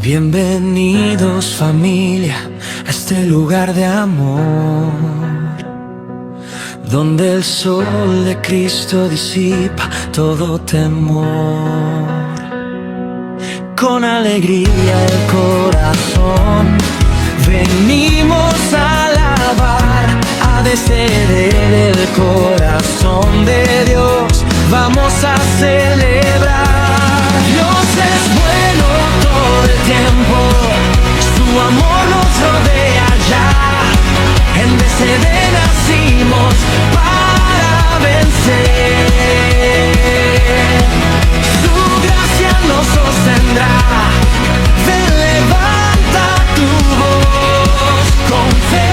Bienvenidos familia a este lugar de amor, donde el sol de Cristo disipa todo temor. Con alegría el corazón venimos a alabar, a descender el corazón de Dios, vamos a celebrar. Dios es bueno todo el tiempo, su amor nos rodea ya, en DCD nacimos para vencer. Su gracia nos sostendrá, ven, levanta tu voz con fe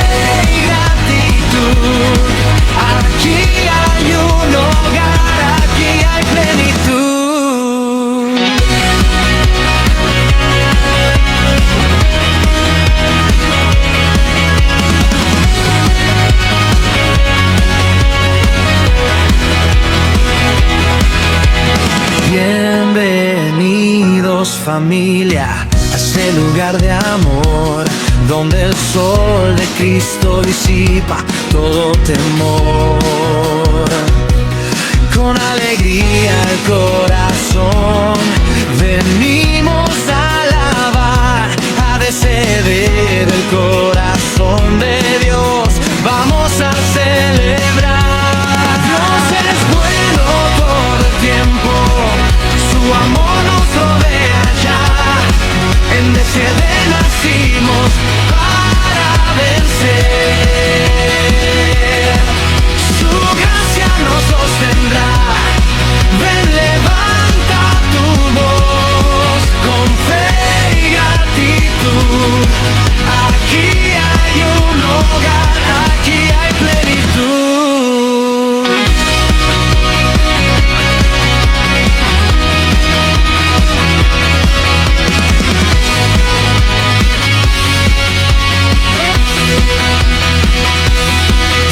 y gratitud. Aquí hay un hogar, aquí hay plenitud. Bienvenidos familia a ese lugar de amor, donde el sol de Cristo disipa todo temor. Con alegría el corazón venimos a alabar, a descender el corazón de Dios, vamos a celebrar. Dios es bueno todo el tiempo, su amor nos rodea ya, en DCD nacimos para vencer. Su gracia nos sostendrá, ven, levanta tu voz con fe y gratitud. Aquí hay un hogar, aquí hay plenitud.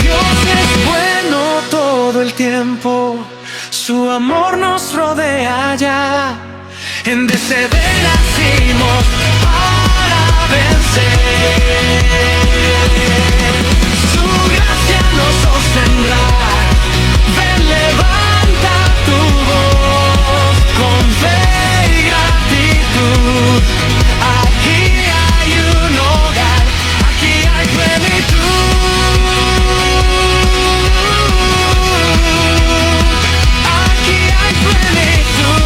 Dios es bueno todo el tiempo, su amor nos rodea ya, en DCD nacimos para vencer. Su gracia nos sostendrá, ven, levanta tu voz con fe y gratitud. Aquí hay un hogar, aquí hay plenitud. Aquí hay plenitud.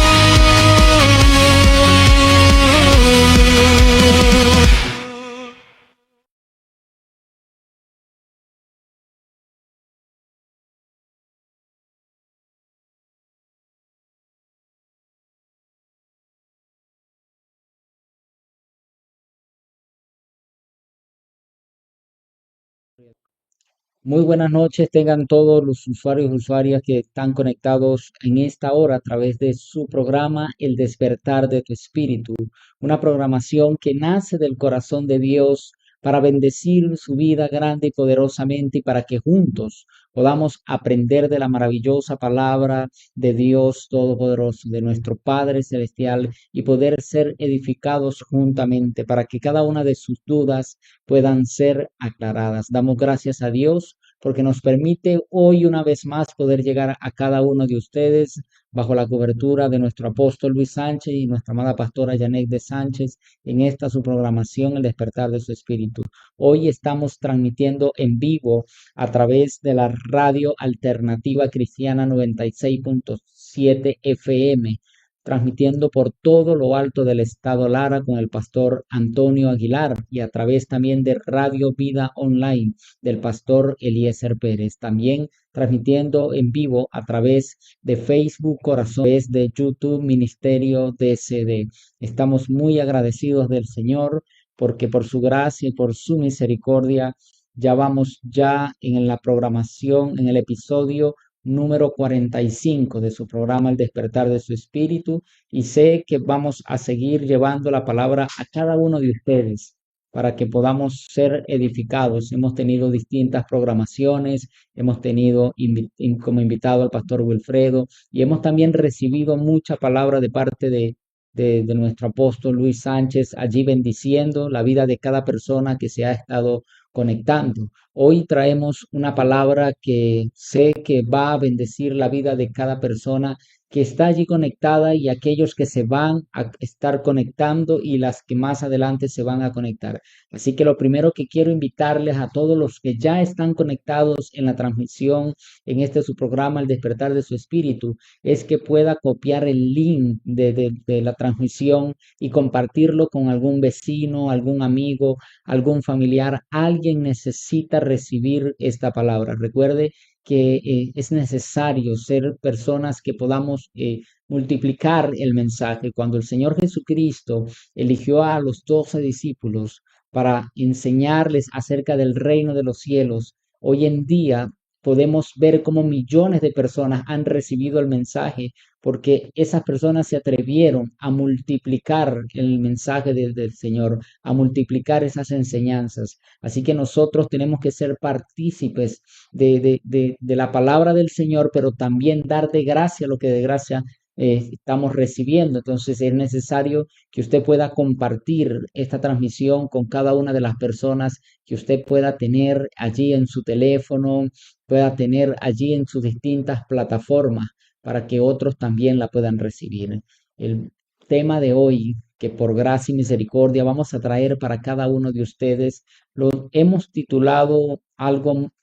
Muy buenas noches, tengan todos los usuarios y usuarias que están conectados en esta hora a través de su programa El despertar de tu espíritu, una programación que nace del corazón de Dios para bendecir su vida grande y poderosamente y para que juntos podamos aprender de la maravillosa palabra de Dios Todopoderoso, de nuestro Padre Celestial y poder ser edificados juntamente para que cada una de sus dudas puedan ser aclaradas. Damos gracias a Dios porque nos permite hoy una vez más poder llegar a cada uno de ustedes bajo la cobertura de nuestro apóstol Luis Sánchez y nuestra amada pastora Janet de Sánchez en esta su programación El despertar de su espíritu. Hoy estamos transmitiendo en vivo a través de la radio alternativa cristiana 96.7 FM, transmitiendo por todo lo alto del estado Lara con el pastor Antonio Aguilar y a través también de Radio Vida Online del pastor Eliezer Pérez. También transmitiendo en vivo a través de Facebook Corazón, a través de YouTube Ministerio DCD. Estamos muy agradecidos del Señor porque por su gracia y por su misericordia ya vamos ya en la programación, en el episodio número 45 de su programa El despertar de su espíritu, y sé que vamos a seguir llevando la palabra a cada uno de ustedes para que podamos ser edificados. Hemos tenido distintas programaciones, hemos tenido como invitado al pastor Wilfredo y hemos también recibido mucha palabra de parte de de nuestro apóstol Luis Sánchez, allí bendiciendo la vida de cada persona que se ha estado conectando. Hoy traemos una palabra que sé que va a bendecir la vida de cada persona que está allí conectada y aquellos que se van a estar conectando y las que más adelante se van a conectar. Así que lo primero que quiero invitarles a todos los que ya están conectados en la transmisión, en este su programa, El despertar de su espíritu, es que pueda copiar el link de la transmisión y compartirlo con algún vecino, algún amigo, algún familiar. Alguien necesita recibir esta palabra. Recuerde que es necesario ser personas que podamos multiplicar el mensaje. Cuando el Señor Jesucristo eligió a los 12 discípulos para enseñarles acerca del reino de los cielos, hoy en día podemos ver cómo millones de personas han recibido el mensaje porque esas personas se atrevieron a multiplicar el mensaje del Señor, a multiplicar esas enseñanzas. Así que nosotros tenemos que ser partícipes de la palabra del Señor, pero también dar de gracia lo que de gracia estamos recibiendo. Entonces es necesario que usted pueda compartir esta transmisión con cada una de las personas que usted pueda tener allí en su teléfono, pueda tener allí en sus distintas plataformas para que otros también la puedan recibir. El tema de hoy, que por gracia y misericordia vamos a traer para cada uno de ustedes, lo hemos titulado algo,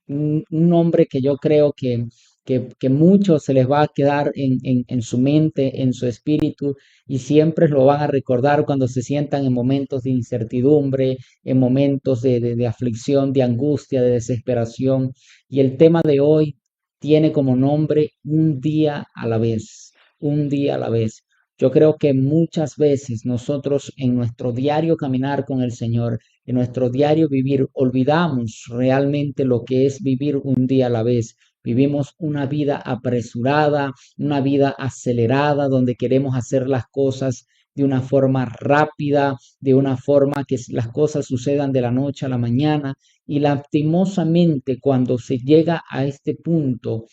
un nombre que yo creo que muchos se les va a quedar en su mente, en su espíritu, y siempre lo van a recordar cuando se sientan en momentos de incertidumbre, en momentos de aflicción, de angustia, de desesperación. Y el tema de hoy tiene como nombre un día a la vez, un día a la vez. Yo creo que muchas veces nosotros en nuestro diario caminar con el Señor, en nuestro diario vivir, olvidamos realmente lo que es vivir un día a la vez. Vivimos una vida apresurada, una vida acelerada, donde queremos hacer las cosas de una forma rápida, de una forma que las cosas sucedan de la noche a la mañana. Y lastimosamente, cuando se llega a este punto,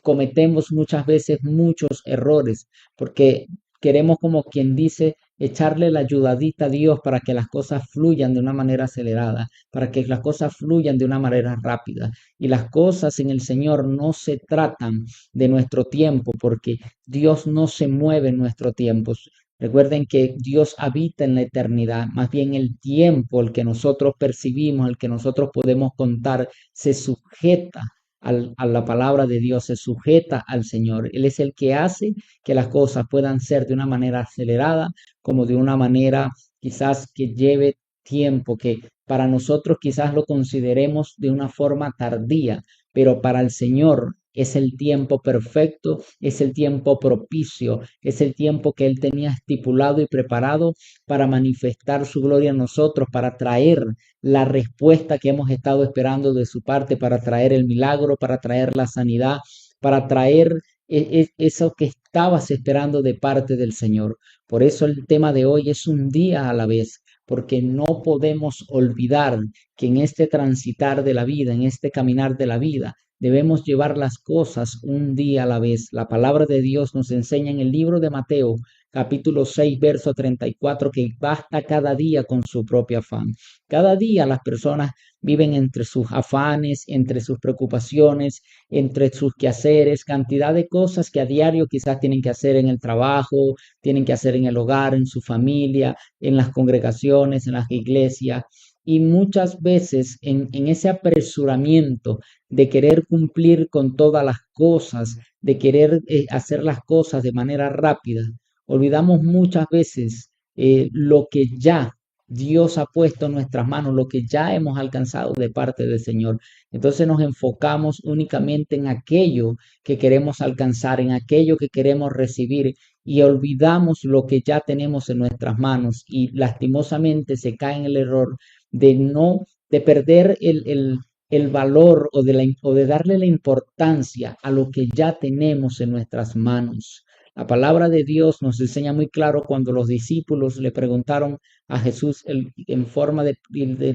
cometemos muchas veces muchos errores, porque queremos, como quien dice, echarle la ayudadita a Dios para que las cosas fluyan de una manera acelerada, para que las cosas fluyan de una manera rápida. Y las cosas en el Señor no se tratan de nuestro tiempo, porque Dios no se mueve en nuestro tiempo. Recuerden que Dios habita en la eternidad, más bien el tiempo, el que nosotros percibimos, el que nosotros podemos contar, se sujeta a la palabra de Dios, se sujeta al Señor. Él es el que hace que las cosas puedan ser de una manera acelerada, como de una manera quizás que lleve tiempo, que para nosotros quizás lo consideremos de una forma tardía, pero para el Señor es el tiempo perfecto, es el tiempo propicio, es el tiempo que Él tenía estipulado y preparado para manifestar su gloria en nosotros, para traer la respuesta que hemos estado esperando de su parte, para traer el milagro, para traer la sanidad, para traer eso que estabas esperando de parte del Señor. Por eso el tema de hoy es un día a la vez, porque no podemos olvidar que en este transitar de la vida, en este caminar de la vida, debemos llevar las cosas un día a la vez. La palabra de Dios nos enseña en el libro de Mateo, capítulo 6, verso 34, que basta cada día con su propio afán. Cada día las personas viven entre sus afanes, entre sus preocupaciones, entre sus quehaceres, cantidad de cosas que a diario quizás tienen que hacer en el trabajo, tienen que hacer en el hogar, en su familia, en las congregaciones, en las iglesias. Y muchas veces en ese apresuramiento de querer cumplir con todas las cosas, de querer hacer las cosas de manera rápida, olvidamos muchas veces lo que ya Dios ha puesto en nuestras manos, lo que ya hemos alcanzado de parte del Señor. Entonces nos enfocamos únicamente en aquello que queremos alcanzar, en aquello que queremos recibir y olvidamos lo que ya tenemos en nuestras manos y lastimosamente se cae en el error de no, de perder el valor o de darle la importancia a lo que ya tenemos en nuestras manos. La palabra de Dios nos enseña muy claro cuando los discípulos le preguntaron a Jesús en forma le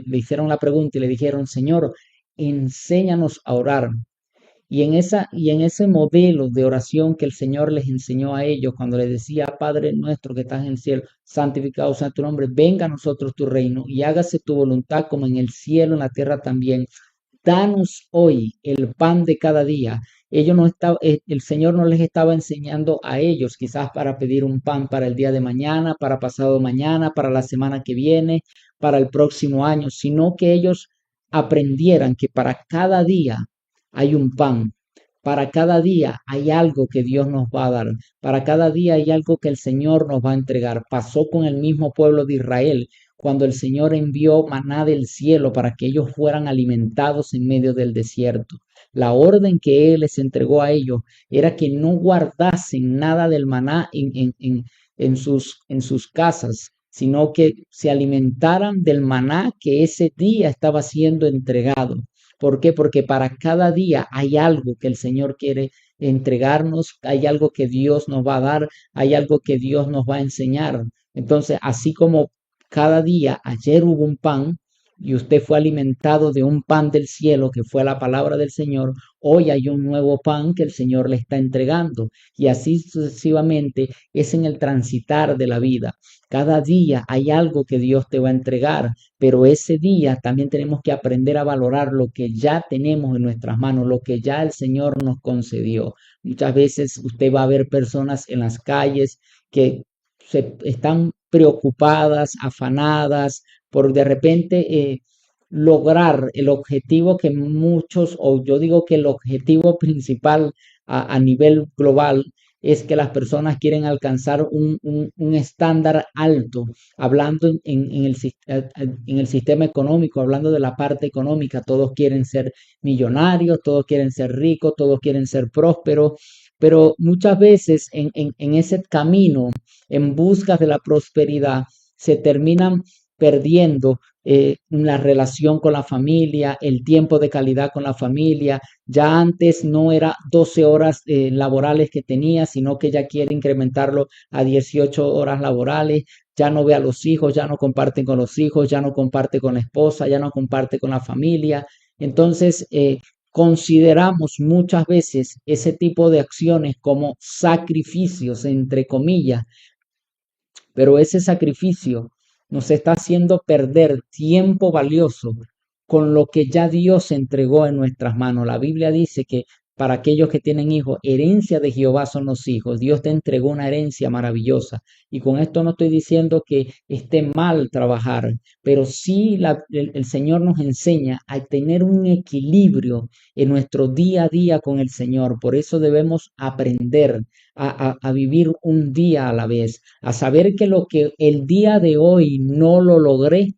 hicieron la pregunta y le dijeron, Señor, enséñanos a orar. Y en ese modelo de oración que el Señor les enseñó a ellos cuando les decía, Padre nuestro que estás en el cielo, santificado sea tu nombre, venga a nosotros tu reino y hágase tu voluntad como en el cielo, en la tierra también. Danos hoy el pan de cada día. Ellos no estaba, el Señor no les estaba enseñando a ellos quizás para pedir un pan para el día de mañana, para pasado mañana, para la semana que viene, para el próximo año, sino que ellos aprendieran que para cada día hay un pan. Para cada día hay algo que Dios nos va a dar. Para cada día hay algo que el Señor nos va a entregar. Pasó con el mismo pueblo de Israel cuando el Señor envió maná del cielo para que ellos fueran alimentados en medio del desierto. La orden que Él les entregó a ellos era que no guardasen nada del maná en sus casas, sino que se alimentaran del maná que ese día estaba siendo entregado. ¿Por qué? Porque para cada día hay algo que el Señor quiere entregarnos, hay algo que Dios nos va a dar, hay algo que Dios nos va a enseñar. Entonces, así como cada día, ayer hubo un pan y usted fue alimentado de un pan del cielo que fue la palabra del Señor, hoy hay un nuevo pan que el Señor le está entregando. Y así sucesivamente es en el transitar de la vida. Cada día hay algo que Dios te va a entregar, pero ese día también tenemos que aprender a valorar lo que ya tenemos en nuestras manos, lo que ya el Señor nos concedió. Muchas veces usted va a ver personas en las calles que están preocupadas, afanadas por de repente lograr el objetivo que muchos, o yo digo que el objetivo principal a nivel global es que las personas quieren alcanzar un estándar alto, hablando en el sistema económico, hablando de la parte económica, todos quieren ser millonarios, todos quieren ser ricos, todos quieren ser prósperos, pero muchas veces en ese camino, en busca de la prosperidad, se terminan perdiendo la relación con la familia, el tiempo de calidad con la familia. Ya antes no era 12 horas laborales que tenía, sino que ya quiere incrementarlo a 18 horas laborales. Ya no ve a los hijos, ya no comparte con los hijos, ya no comparte con la esposa, ya no comparte con la familia. Entonces, consideramos muchas veces ese tipo de acciones como sacrificios, entre comillas, pero ese sacrificio nos está haciendo perder tiempo valioso con lo que ya Dios entregó en nuestras manos. La Biblia dice que para aquellos que tienen hijos, herencia de Jehová son los hijos. Dios te entregó una herencia maravillosa. Y con esto no estoy diciendo que esté mal trabajar, pero sí el Señor nos enseña a tener un equilibrio en nuestro día a día con el Señor. Por eso debemos aprender a vivir un día a la vez, a saber que lo que el día de hoy no lo logré,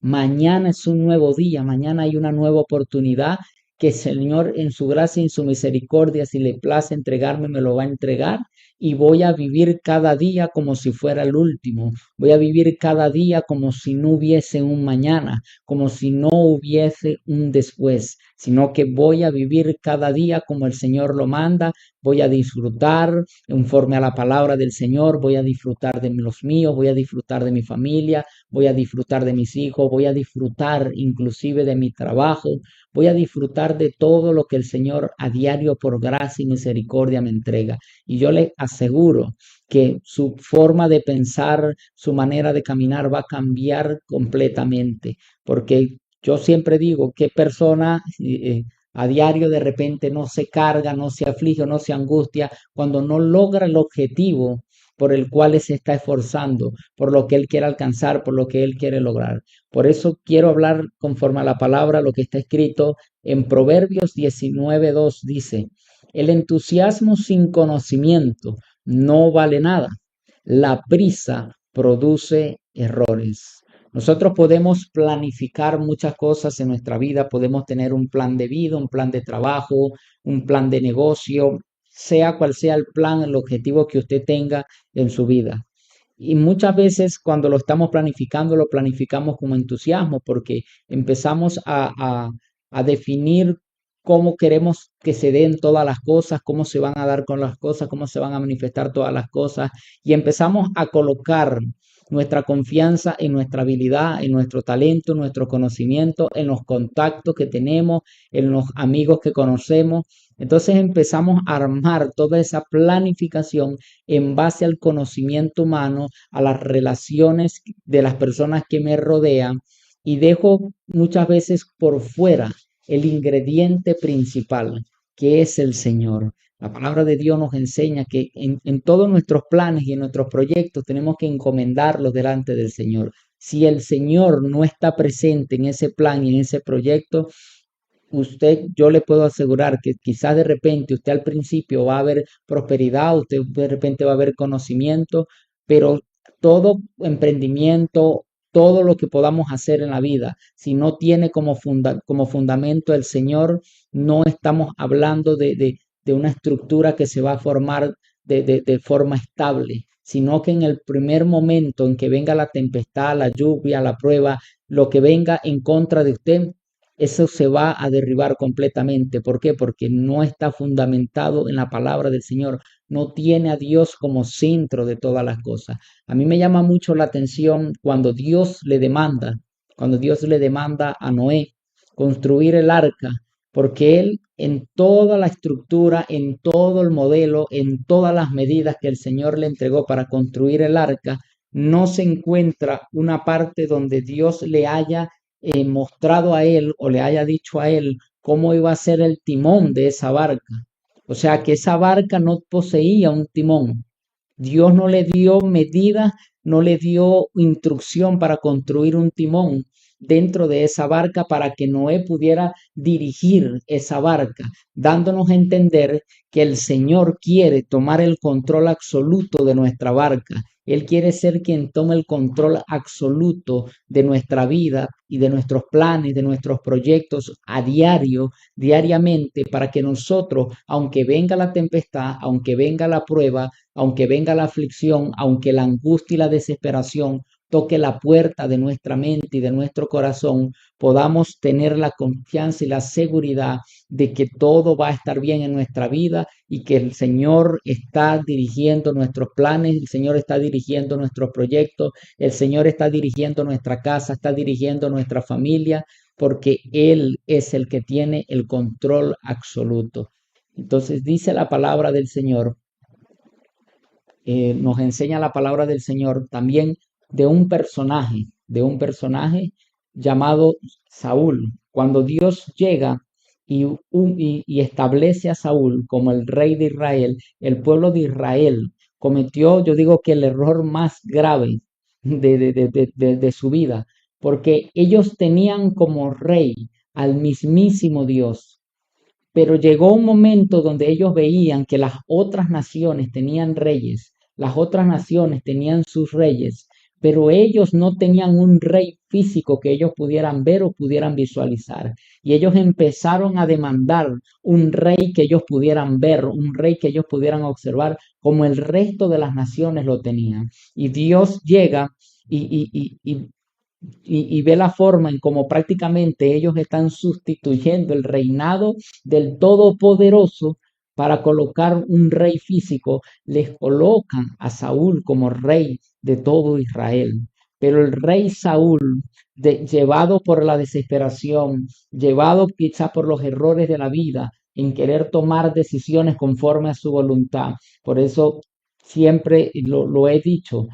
mañana es un nuevo día, mañana hay una nueva oportunidad que el Señor en su gracia y en su misericordia, si le place entregarme, me lo va a entregar y voy a vivir cada día como si fuera el último. Voy a vivir cada día como si no hubiese un mañana, como si no hubiese un después, sino que voy a vivir cada día como el Señor lo manda. Voy a disfrutar conforme a la palabra del Señor, voy a disfrutar de los míos, voy a disfrutar de mi familia, voy a disfrutar de mis hijos, voy a disfrutar inclusive de mi trabajo, voy a disfrutar de todo lo que el Señor a diario por gracia y misericordia me entrega. Y yo le aseguro que su forma de pensar, su manera de caminar va a cambiar completamente, porque yo siempre digo, ¿qué persona a diario de repente no se carga, no se aflige, no se angustia cuando no logra el objetivo por el cual se está esforzando, por lo que él quiere alcanzar, por lo que él quiere lograr? Por eso quiero hablar conforme a la palabra, lo que está escrito en Proverbios 19:2 dice, el entusiasmo sin conocimiento no vale nada, la prisa produce errores. Nosotros podemos planificar muchas cosas en nuestra vida, podemos tener un plan de vida, un plan de trabajo, un plan de negocio, sea cual sea el plan, el objetivo que usted tenga en su vida. Y muchas veces cuando lo planificamos como entusiasmo, porque empezamos a definir cómo queremos que se den todas las cosas, cómo se van a dar con las cosas, cómo se van a manifestar todas las cosas, y empezamos a colocar nuestra confianza en nuestra habilidad, en nuestro talento, en nuestro conocimiento, en los contactos que tenemos, en los amigos que conocemos, Entonces empezamos a armar toda esa planificación en base al conocimiento humano, a las relaciones de las personas que me rodean y dejo muchas veces por fuera el ingrediente principal, que es el Señor. La palabra de Dios nos enseña que en todos nuestros planes y en nuestros proyectos tenemos que encomendarlos delante del Señor. Si el Señor no está presente en ese plan y en ese proyecto, yo le puedo asegurar que quizás de repente usted al principio va a ver prosperidad, usted de repente va a ver conocimiento, pero todo emprendimiento, todo lo que podamos hacer en la vida, si no tiene como fundamento el Señor, no estamos hablando de una estructura que se va a formar de forma estable, sino que en el primer momento en que venga la tempestad, la lluvia, la prueba, lo que venga en contra de usted, eso se va a derribar completamente. ¿Por qué? Porque no está fundamentado en la palabra del Señor. No tiene a Dios como centro de todas las cosas. A mí me llama mucho la atención cuando Dios le demanda a Noé construir el arca, porque él en toda la estructura, en todo el modelo, en todas las medidas que el Señor le entregó para construir el arca, no se encuentra una parte donde Dios le haya mostrado a él o le haya dicho a él cómo iba a ser el timón de esa barca. O sea que esa barca no poseía un timón. Dios no le dio medidas, no le dio instrucción para construir un timón dentro de esa barca para que Noé pudiera dirigir esa barca, dándonos a entender que el Señor quiere tomar el control absoluto de nuestra barca. Él quiere ser quien tome el control absoluto de nuestra vida y de nuestros planes, de nuestros proyectos a diario, diariamente, para que nosotros, aunque venga la tempestad, aunque venga la prueba, aunque venga la aflicción, aunque la angustia y la desesperación toque la puerta de nuestra mente y de nuestro corazón, podamos tener la confianza y la seguridad de que todo va a estar bien en nuestra vida y que el Señor está dirigiendo nuestros planes, el Señor está dirigiendo nuestros proyectos, el Señor está dirigiendo nuestra casa, está dirigiendo nuestra familia, porque Él es el que tiene el control absoluto. Entonces dice la palabra del Señor, nos enseña la palabra del Señor también de un personaje llamado Saúl. Cuando Dios llega y establece a Saúl como el rey de Israel, el pueblo de Israel cometió, yo digo que el error más grave de su vida, porque ellos tenían como rey al mismísimo Dios. Pero llegó un momento donde ellos veían que las otras naciones tenían reyes, las otras naciones tenían sus reyes, pero ellos no tenían un rey físico que ellos pudieran ver o pudieran visualizar. Y ellos empezaron a demandar un rey que ellos pudieran ver, un rey que ellos pudieran observar, como el resto de las naciones lo tenían. Y Dios llega y ve la forma en cómo prácticamente ellos están sustituyendo el reinado del Todopoderoso para colocar un rey físico, les colocan a Saúl como rey de todo Israel. Pero el rey Saúl, llevado por la desesperación, llevado quizás por los errores de la vida, en querer tomar decisiones conforme a su voluntad, por eso siempre lo he dicho,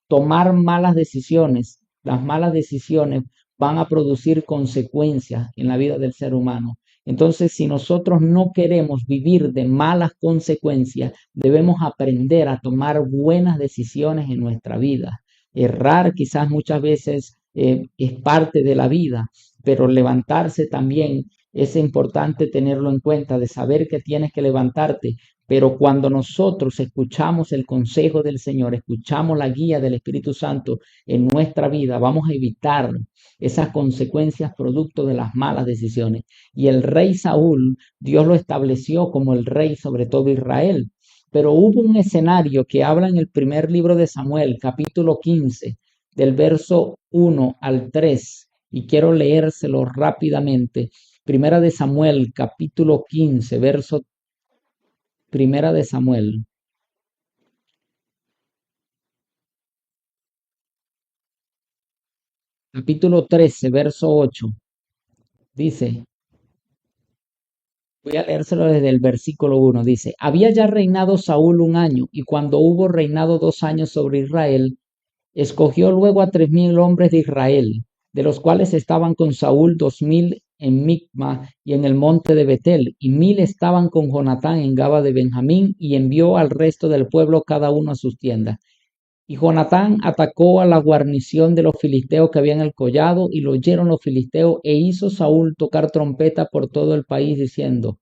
tomar malas decisiones, las malas decisiones van a producir consecuencias en la vida del ser humano. Entonces, si nosotros no queremos vivir de malas consecuencias, debemos aprender a tomar buenas decisiones en nuestra vida. Errar quizás muchas veces es parte de la vida, pero levantarse también es importante tenerlo en cuenta, de saber que tienes que levantarte, pero cuando nosotros escuchamos el consejo del Señor, escuchamos la guía del Espíritu Santo en nuestra vida, vamos a evitar esas consecuencias producto de las malas decisiones. Y el rey Saúl, Dios lo estableció como el rey sobre todo Israel. Pero hubo un escenario que habla en el primer libro de Samuel, capítulo 15, del verso 1 al 3, y quiero leérselo rápidamente. Primera de Samuel, capítulo 15, verso Primera de Samuel, capítulo 13, verso 8. Dice, Voy a leérselo desde el versículo 1. Dice, había ya reinado Saúl 1 año, y cuando hubo reinado 2 años sobre Israel, escogió luego a 3000 hombres de Israel, de los cuales estaban con Saúl 2000 en Micma y en el monte de Betel, y 1000 estaban con Jonatán en Gaba de Benjamín, y envió al resto del pueblo cada uno a sus tiendas. Y Jonatán atacó a la guarnición de los filisteos que había en el collado, y lo oyeron los filisteos, e hizo Saúl tocar trompeta por todo el país, diciendo,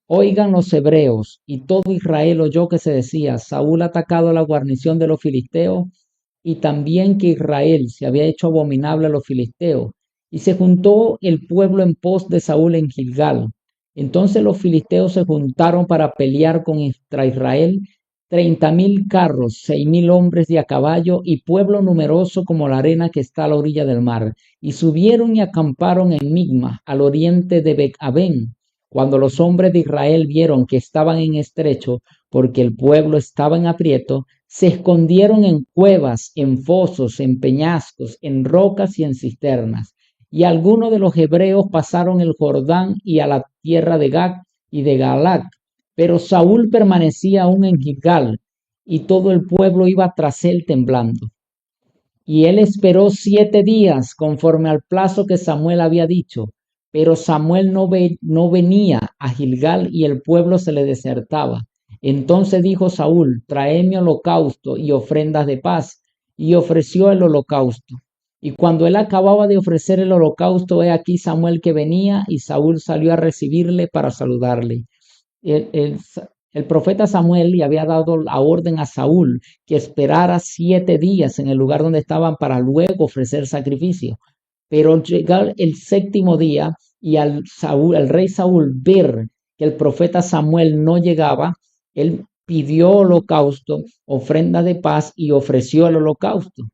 oigan los hebreos. Y todo Israel oyó que se decía, Saúl ha atacado a la guarnición de los filisteos, y también que Israel se había hecho abominable a los filisteos. Y se juntó el pueblo en pos de Saúl en Gilgal. Entonces los filisteos se juntaron para pelear contra Israel, 30,000 carros, 6,000 hombres de a caballo, y pueblo numeroso como la arena que está a la orilla del mar. Y subieron y acamparon en Migma, al oriente de Bet-Aven. Cuando los hombres de Israel vieron que estaban en estrecho, porque el pueblo estaba en aprieto, se escondieron en cuevas, en fosos, en peñascos, en rocas y en cisternas. Y algunos de los hebreos pasaron el Jordán y a la tierra de Gad y de Galaad. Pero Saúl permanecía aún en Gilgal, y todo el pueblo iba tras él temblando. Y él esperó 7 días conforme al plazo que Samuel había dicho. Pero Samuel no venía a Gilgal, y el pueblo se le desertaba. Entonces dijo Saúl, traedme holocausto y ofrendas de paz. Y ofreció el holocausto. Y cuando él acababa de ofrecer el holocausto, he aquí Samuel que venía, y Saúl salió a recibirle para saludarle. El, el, el profeta Samuel le había dado la orden a Saúl que esperara 7 días en el lugar donde estaban para luego ofrecer sacrificio. Pero llegar el séptimo día, y al rey Saúl ver que el profeta Samuel no llegaba, él pidió holocausto, ofrenda de paz, y ofreció el holocausto.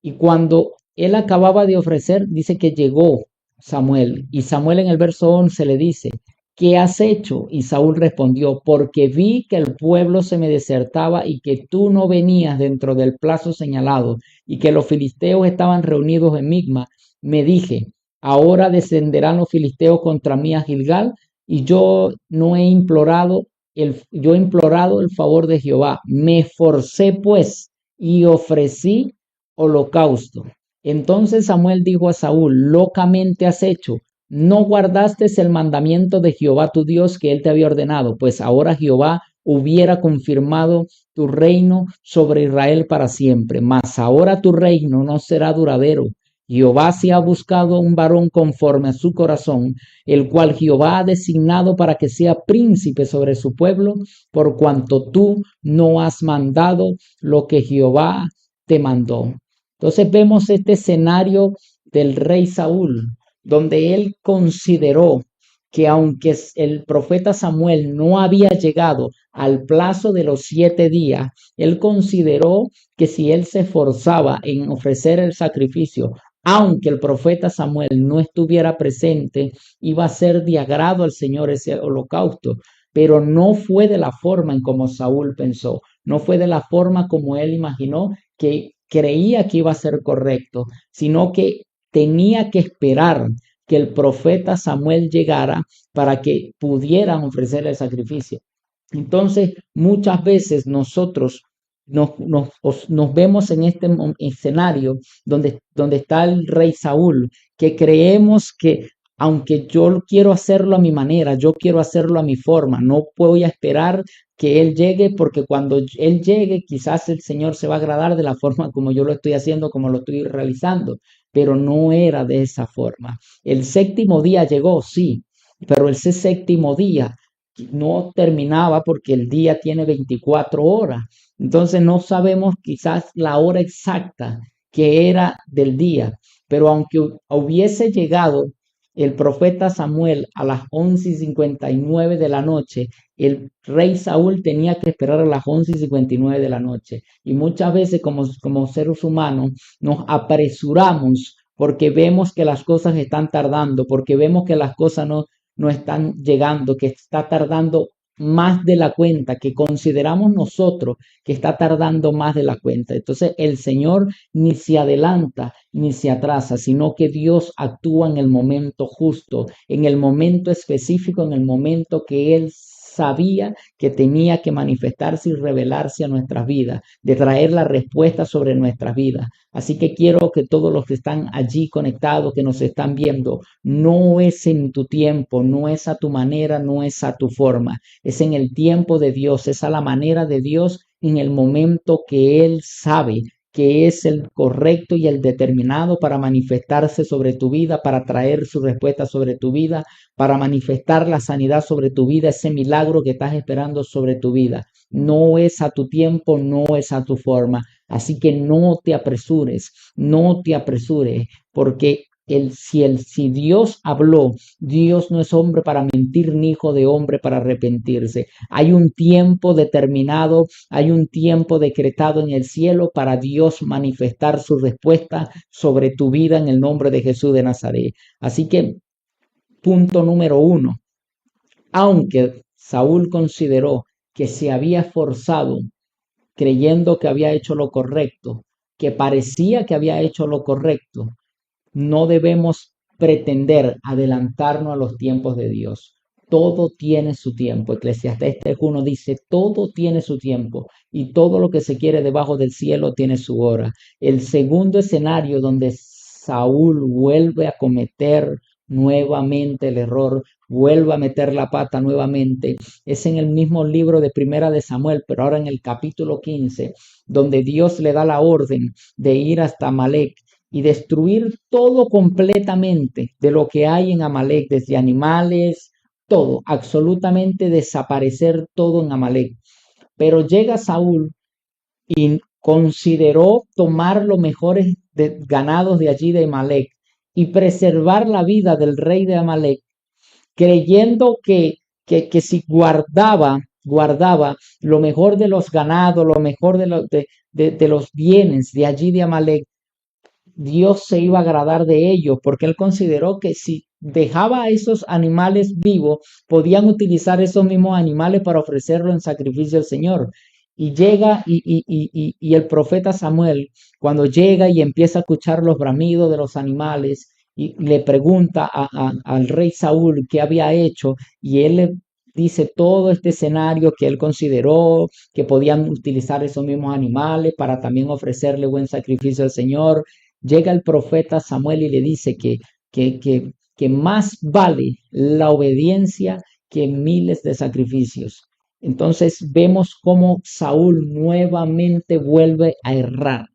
Y cuando él acababa de ofrecer, dice que llegó Samuel. Y Samuel en el verso 11 le dice, ¿qué has hecho? Y Saúl respondió, porque vi que el pueblo se me desertaba, y que tú no venías dentro del plazo señalado, y que los filisteos estaban reunidos en Migma. Me dije, ahora descenderán los filisteos contra mí a Gilgal, y yo he implorado el favor de Jehová. Me esforcé pues y ofrecí holocausto. Entonces Samuel dijo a Saúl, locamente has hecho, no guardaste el mandamiento de Jehová tu Dios que él te había ordenado, pues ahora Jehová hubiera confirmado tu reino sobre Israel para siempre, mas ahora tu reino no será duradero. Jehová se ha buscado un varón conforme a su corazón, el cual Jehová ha designado para que sea príncipe sobre su pueblo, por cuanto tú no has mandado lo que Jehová te mandó. Entonces vemos este escenario del rey Saúl, donde él consideró que aunque el profeta Samuel no había llegado al plazo de los 7 días, él consideró que si él se esforzaba en ofrecer el sacrificio, aunque el profeta Samuel no estuviera presente, iba a ser de agrado al Señor ese holocausto. Pero no fue de la forma en como Saúl pensó, no fue de la forma como él imaginó que creía que iba a ser correcto, sino que tenía que esperar que el profeta Samuel llegara para que pudieran ofrecer el sacrificio. Entonces, muchas veces nosotros nos vemos en este escenario donde está el rey Saúl, que creemos que aunque yo quiero hacerlo a mi manera, yo quiero hacerlo a mi forma, no voy a esperar que él llegue, porque cuando él llegue quizás el Señor se va a agradar de la forma como yo lo estoy haciendo, como lo estoy realizando, pero no era de esa forma. El séptimo día llegó, sí, pero ese séptimo día no terminaba porque el día tiene 24 horas. Entonces no sabemos quizás la hora exacta que era del día, pero aunque hubiese llegado el profeta Samuel a las 11:59 de la noche, el rey Saúl tenía que esperar a las 11:59 de la noche. Y muchas veces como seres humanos nos apresuramos porque vemos que las cosas están tardando, porque vemos que las cosas no están llegando, que está tardando más de la cuenta, que consideramos nosotros que está tardando más de la cuenta. Entonces el Señor ni se adelanta ni se atrasa, sino que Dios actúa en el momento justo, en el momento específico, en el momento que Él sabía que tenía que manifestarse y revelarse a nuestras vidas, de traer la respuesta sobre nuestras vidas. Así que quiero que todos los que están allí conectados, que nos están viendo, no es en tu tiempo, no es a tu manera, no es a tu forma, es en el tiempo de Dios, es a la manera de Dios en el momento que Él sabe que es el correcto y el determinado para manifestarse sobre tu vida, para traer su respuesta sobre tu vida, para manifestar la sanidad sobre tu vida, ese milagro que estás esperando sobre tu vida. No es a tu tiempo, no es a tu forma. Así que no te apresures, no te apresures, porque si Dios habló, Dios no es hombre para mentir, ni hijo de hombre para arrepentirse. Hay un tiempo determinado, hay un tiempo decretado en el cielo para Dios manifestar su respuesta sobre tu vida en el nombre de Jesús de Nazaret. Así que, punto número 1, aunque Saúl consideró que se había esforzado creyendo que había hecho lo correcto, que parecía que había hecho lo correcto, no debemos pretender adelantarnos a los tiempos de Dios. Todo tiene su tiempo. Eclesiastés 3:1 dice, todo tiene su tiempo y todo lo que se quiere debajo del cielo tiene su hora. El segundo escenario donde Saúl vuelve a cometer nuevamente el error, vuelve a meter la pata nuevamente, es en el mismo libro de Primera de Samuel, pero ahora en el capítulo 15, donde Dios le da la orden de ir hasta Amalek y destruir todo completamente de lo que hay en Amalek, desde animales, todo, absolutamente desaparecer todo en Amalek. Pero llega Saúl y consideró tomar los mejores ganados de allí de Amalek y preservar la vida del rey de Amalek, creyendo que si guardaba lo mejor de los ganados, lo mejor de los bienes de allí de Amalek, Dios se iba a agradar de ellos, porque él consideró que si dejaba a esos animales vivos, podían utilizar esos mismos animales para ofrecerlo en sacrificio al Señor. Y llega y el profeta Samuel, cuando llega y empieza a escuchar los bramidos de los animales, y le pregunta al rey Saúl qué había hecho, y él le dice todo este escenario que él consideró que podían utilizar esos mismos animales para también ofrecerle buen sacrificio al Señor. Llega el profeta Samuel y le dice que más vale la obediencia que miles de sacrificios. Entonces vemos cómo Saúl nuevamente vuelve a errar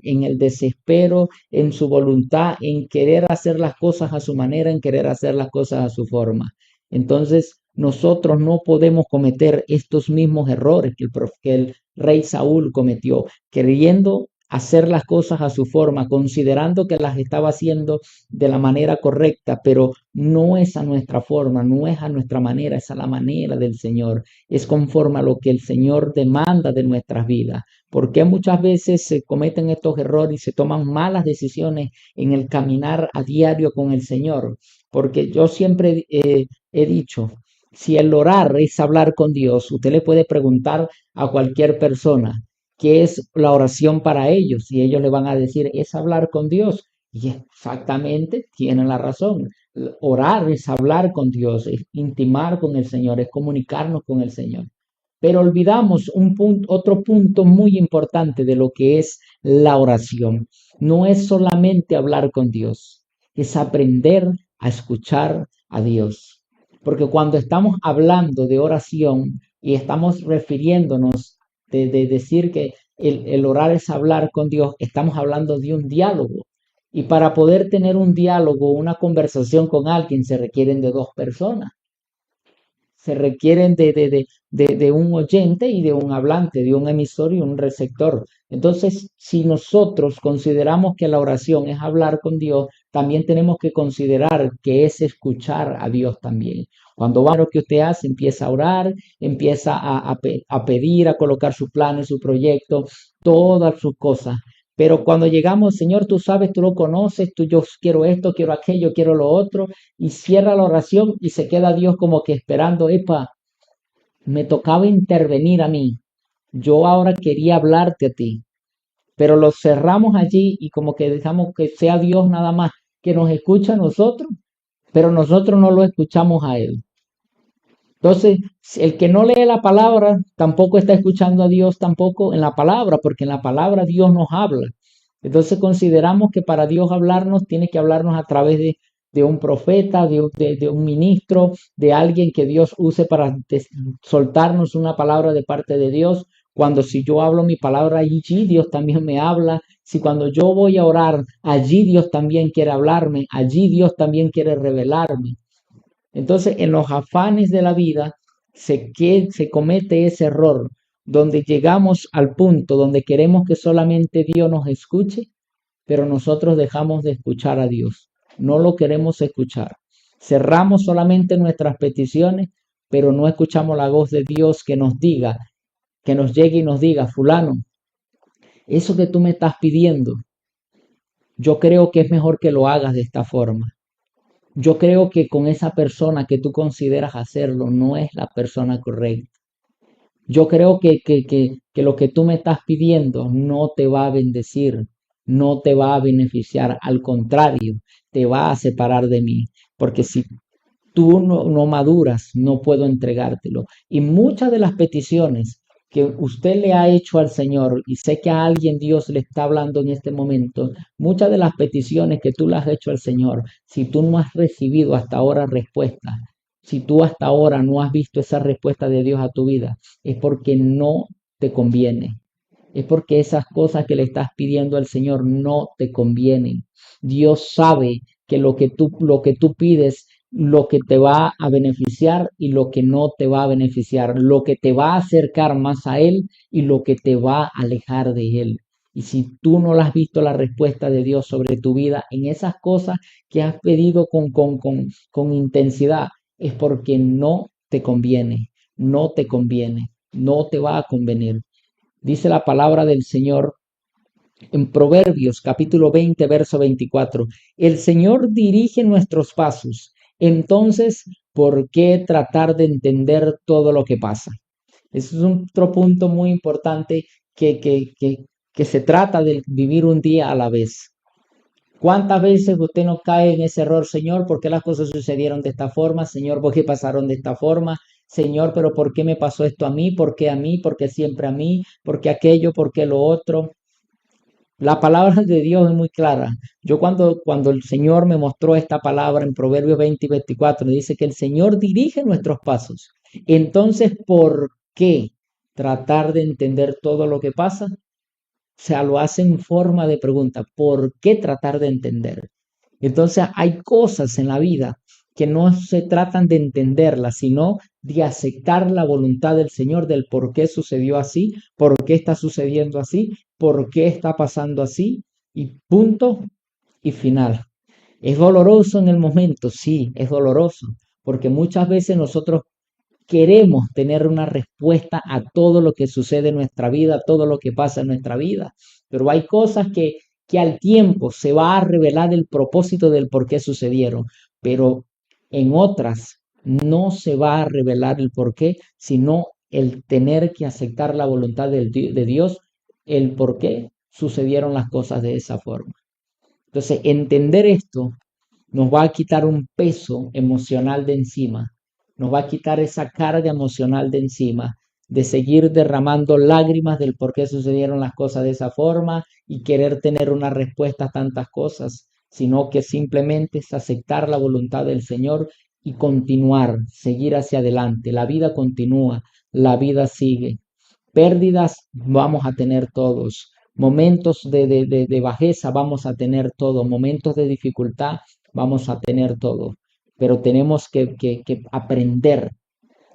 en el desespero, en su voluntad, en querer hacer las cosas a su manera, en querer hacer las cosas a su forma. Entonces nosotros no podemos cometer estos mismos errores que el rey Saúl cometió, queriendo hacer las cosas a su forma, considerando que las estaba haciendo de la manera correcta, pero no es a nuestra forma, no es a nuestra manera, es a la manera del Señor, es conforme a lo que el Señor demanda de nuestras vidas. Porque muchas veces se cometen estos errores y se toman malas decisiones en el caminar a diario con el Señor. Porque yo siempre he dicho, si el orar es hablar con Dios, usted le puede preguntar a cualquier persona qué es la oración para ellos y ellos le van a decir, es hablar con Dios. Y exactamente tienen la razón. Orar es hablar con Dios, es intimar con el Señor, es comunicarnos con el Señor. Pero olvidamos otro punto muy importante de lo que es la oración. No es solamente hablar con Dios, es aprender a escuchar a Dios. Porque cuando estamos hablando de oración y estamos refiriéndonos de decir que el orar es hablar con Dios, estamos hablando de un diálogo. Y para poder tener un diálogo, una conversación con alguien, se requieren de dos personas. Se requieren de un oyente y de un hablante, de un emisor y un receptor. Entonces, si nosotros consideramos que la oración es hablar con Dios, también tenemos que considerar que es escuchar a Dios también. Cuando va lo que usted hace, empieza a orar, empieza a pedir, a colocar sus planes, su proyecto, todas sus cosas. Pero cuando llegamos, Señor, tú sabes, tú lo conoces, tú yo quiero esto, quiero aquello, quiero lo otro, y cierra la oración y se queda Dios como que esperando, epa, me tocaba intervenir a mí. Yo ahora quería hablarte a ti, pero lo cerramos allí y como que dejamos que sea Dios nada más que nos escucha a nosotros, pero nosotros no lo escuchamos a Él. Entonces, el que no lee la palabra tampoco está escuchando a Dios tampoco en la palabra, porque en la palabra Dios nos habla. Entonces consideramos que para Dios hablarnos tiene que hablarnos a través de un profeta, de un ministro, de alguien que Dios use para soltarnos una palabra de parte de Dios. Cuando si yo hablo mi palabra allí, Dios también me habla. Si cuando yo voy a orar, allí Dios también quiere hablarme, allí Dios también quiere revelarme. Entonces, en los afanes de la vida se comete ese error, donde llegamos al punto donde queremos que solamente Dios nos escuche, pero nosotros dejamos de escuchar a Dios. No lo queremos escuchar. Cerramos solamente nuestras peticiones, pero no escuchamos la voz de Dios que nos diga, que nos llegue y nos diga, fulano, eso que tú me estás pidiendo, yo creo que es mejor que lo hagas de esta forma. Yo creo que con esa persona que tú consideras hacerlo no es la persona correcta. Yo creo que lo que tú me estás pidiendo no te va a bendecir, no te va a beneficiar, al contrario, te va a separar de mí, porque si tú no maduras, no puedo entregártelo. Y muchas de las peticiones que usted le ha hecho al Señor, y sé que a alguien Dios le está hablando en este momento, muchas de las peticiones que tú le has hecho al Señor, si tú no has recibido hasta ahora respuesta, si tú hasta ahora no has visto esa respuesta de Dios a tu vida, es porque no te conviene. Es porque esas cosas que le estás pidiendo al Señor no te convienen. Dios sabe que lo que tú pides, lo que te va a beneficiar y lo que no te va a beneficiar, lo que te va a acercar más a Él y lo que te va a alejar de Él. Y si tú no has visto la respuesta de Dios sobre tu vida en esas cosas que has pedido con intensidad, es porque no te conviene, no te conviene, no te va a convenir. Dice la palabra del Señor en Proverbios capítulo 20, verso 24. El Señor dirige nuestros pasos. Entonces, ¿por qué tratar de entender todo lo que pasa? Ese es otro punto muy importante que se trata de vivir un día a la vez. ¿Cuántas veces usted no cae en ese error, Señor? ¿Por qué las cosas sucedieron de esta forma? Señor, ¿por qué pasaron de esta forma? Señor, pero ¿por qué me pasó esto a mí? ¿Por qué a mí? ¿Por qué siempre a mí? ¿Por qué aquello? ¿Por qué lo otro? La palabra de Dios es muy clara. Yo cuando el Señor me mostró esta palabra en Proverbios 20 y 24, dice que el Señor dirige nuestros pasos. Entonces, ¿por qué tratar de entender todo lo que pasa? O sea, lo hace en forma de pregunta. ¿Por qué tratar de entender? Entonces hay cosas en la vida que no se tratan de entenderlas, sino de aceptar la voluntad del Señor del por qué sucedió así, por qué está sucediendo así, por qué está pasando así, y punto y final. ¿Es doloroso en el momento? Sí, es doloroso, porque muchas veces nosotros queremos tener una respuesta a todo lo que sucede en nuestra vida, a todo lo que pasa en nuestra vida, pero hay cosas que al tiempo se va a revelar el propósito del por qué sucedieron, pero en otras no se va a revelar el por qué, sino el tener que aceptar la voluntad de Dios, el por qué sucedieron las cosas de esa forma. Entonces, entender esto nos va a quitar un peso emocional de encima, nos va a quitar esa carga emocional de encima, de seguir derramando lágrimas del por qué sucedieron las cosas de esa forma y querer tener una respuesta a tantas cosas, sino que simplemente es aceptar la voluntad del Señor y continuar, seguir hacia adelante. La vida continúa, la vida sigue. Pérdidas vamos a tener todos. Momentos de bajeza vamos a tener todos. Momentos de dificultad vamos a tener todo, pero tenemos que aprender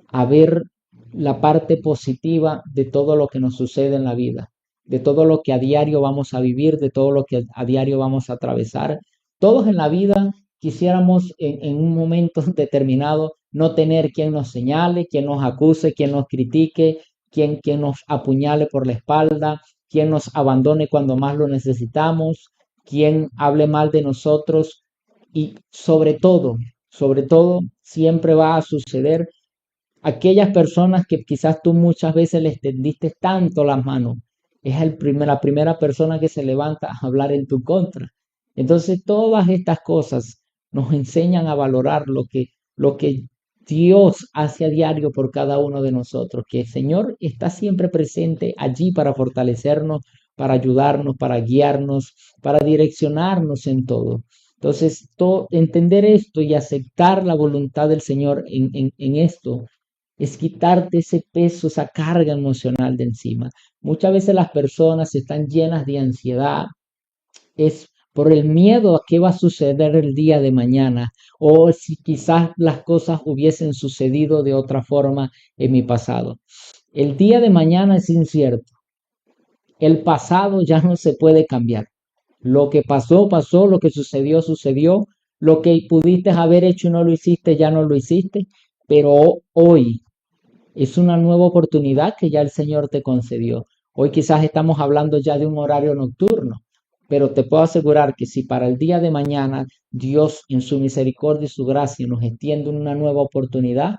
a ver la parte positiva de todo lo que nos sucede en la vida, de todo lo que a diario vamos a vivir, de todo lo que a diario vamos a atravesar. Todos en la vida quisiéramos en un momento determinado no tener quien nos señale, quien nos acuse, quien nos critique, quien nos apuñale por la espalda, quien nos abandone cuando más lo necesitamos, quien hable mal de nosotros y sobre todo, siempre va a suceder aquellas personas que quizás tú muchas veces les tendiste tanto las manos, es la primera persona que se levanta a hablar en tu contra. Entonces, todas estas cosas nos enseñan a valorar lo que Dios hace a diario por cada uno de nosotros, que el Señor está siempre presente allí para fortalecernos, para ayudarnos, para guiarnos, para direccionarnos en todo. Entonces, entender esto y aceptar la voluntad del Señor en esto es quitarte ese peso, esa carga emocional de encima. Muchas veces las personas están llenas de ansiedad, es por el miedo a qué va a suceder el día de mañana o si quizás las cosas hubiesen sucedido de otra forma en mi pasado. El día de mañana es incierto. El pasado ya no se puede cambiar. Lo que pasó, pasó, lo que sucedió, sucedió. Lo que pudiste haber hecho y no lo hiciste, ya no lo hiciste. Pero hoy es una nueva oportunidad que ya el Señor te concedió. Hoy quizás estamos hablando ya de un horario nocturno, pero te puedo asegurar que si para el día de mañana Dios en su misericordia y su gracia nos extiende una nueva oportunidad,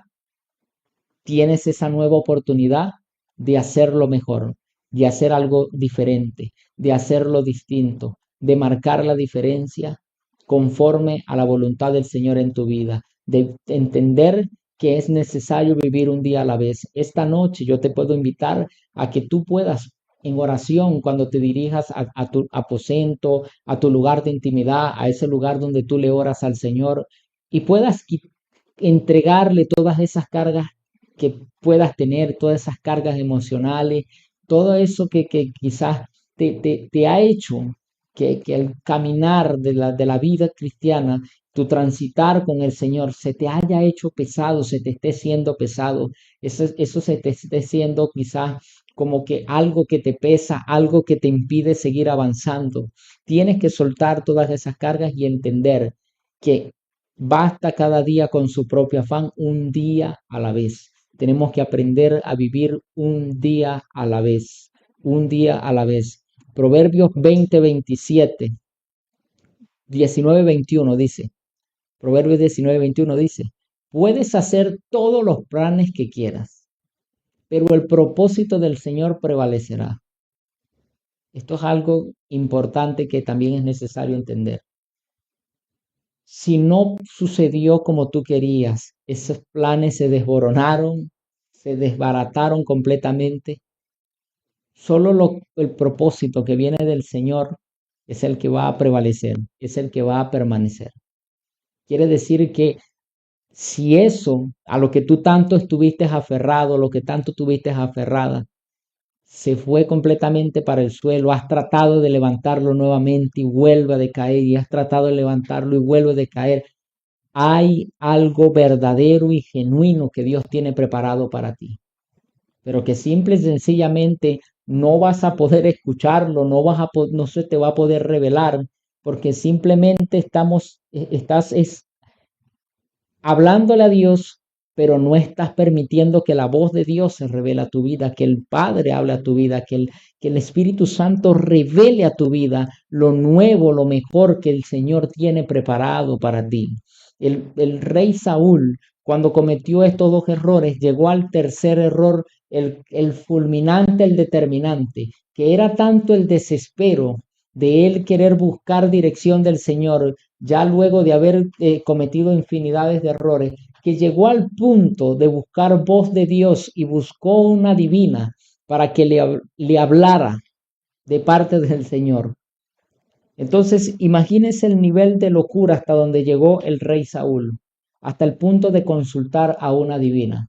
tienes esa nueva oportunidad de hacerlo mejor, de hacer algo diferente, de hacerlo distinto, de marcar la diferencia conforme a la voluntad del Señor en tu vida, de entender que es necesario vivir un día a la vez. Esta noche yo te puedo invitar a que tú puedas en oración, cuando te dirijas a tu aposento, a tu lugar de intimidad, a ese lugar donde tú le oras al Señor y puedas entregarle todas esas cargas que puedas tener, todas esas cargas emocionales, todo eso que quizás te ha hecho que el caminar de la vida cristiana, tu transitar con el Señor, se te haya hecho pesado, se te esté siendo pesado, eso se te esté siendo quizás como que algo que te pesa, algo que te impide seguir avanzando. Tienes que soltar todas esas cargas y entender que basta cada día con su propio afán, un día a la vez. Tenemos que aprender a vivir un día a la vez, un día a la vez. Proverbios 20:27, 19:21 dice, Proverbios 19:21 dice, puedes hacer todos los planes que quieras, pero el propósito del Señor prevalecerá. Esto es algo importante que también es necesario entender. Si no sucedió como tú querías, esos planes se desboronaron, se desbarataron completamente, solo el propósito que viene del Señor es el que va a prevalecer, es el que va a permanecer. Quiere decir que si eso a lo que tú tanto estuviste aferrado, lo que tanto tuviste aferrada, se fue completamente para el suelo, has tratado de levantarlo nuevamente y vuelve a decaer, y has tratado de levantarlo y vuelve a decaer, hay algo verdadero y genuino que Dios tiene preparado para ti, pero que simple y sencillamente no vas a poder escucharlo, no se te va a poder revelar, porque simplemente estás hablándole a Dios, pero no estás permitiendo que la voz de Dios se revele a tu vida, que el Padre hable a tu vida, que el Espíritu Santo revele a tu vida lo nuevo, lo mejor que el Señor tiene preparado para ti. El rey Saúl, cuando cometió estos dos errores, llegó al tercer error, el fulminante, el determinante, que era tanto el desespero de él querer buscar dirección del Señor, ya luego de haber cometido infinidades de errores, que llegó al punto de buscar voz de Dios y buscó una divina para que le hablara de parte del Señor. Entonces, imagínese el nivel de locura hasta donde llegó el rey Saúl, hasta el punto de consultar a una divina.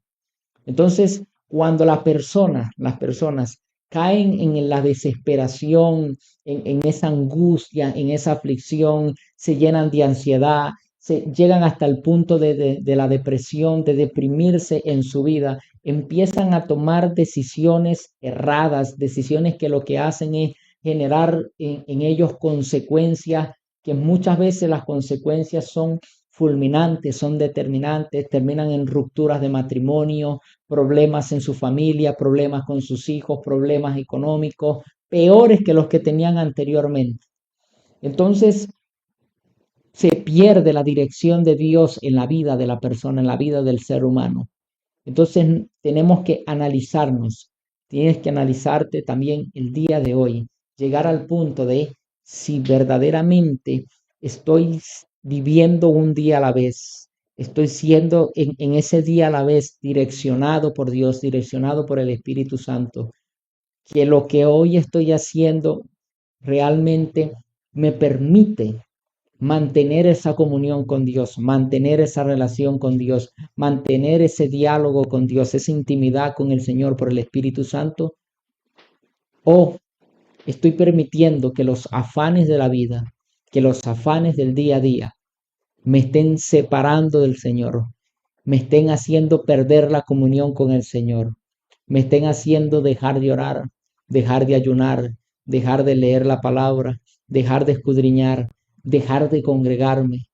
Entonces, cuando las personas caen en la desesperación, en esa angustia, en esa aflicción, se llenan de ansiedad, llegan hasta el punto de la depresión, de deprimirse en su vida, empiezan a tomar decisiones erradas, decisiones que lo que hacen es generar en ellos consecuencias, que muchas veces las consecuencias son fulminantes, son determinantes, terminan en rupturas de matrimonio, problemas en su familia, problemas con sus hijos, problemas económicos, peores que los que tenían anteriormente. Entonces se pierde la dirección de Dios en la vida de la persona, en la vida del ser humano. Entonces tenemos que analizarnos, tienes que analizarte también el día de hoy, llegar al punto de si verdaderamente estoy viviendo un día a la vez, estoy siendo en ese día a la vez direccionado por Dios, direccionado por el Espíritu Santo, que lo que hoy estoy haciendo realmente me permite mantener esa comunión con Dios, mantener esa relación con Dios, mantener ese diálogo con Dios, esa intimidad con el Señor por el Espíritu Santo, o estoy permitiendo que los afanes de la vida, que los afanes del día a día me estén separando del Señor, me estén haciendo perder la comunión con el Señor, me estén haciendo dejar de orar, dejar de ayunar, dejar de leer la palabra, dejar de escudriñar, dejar de congregarme,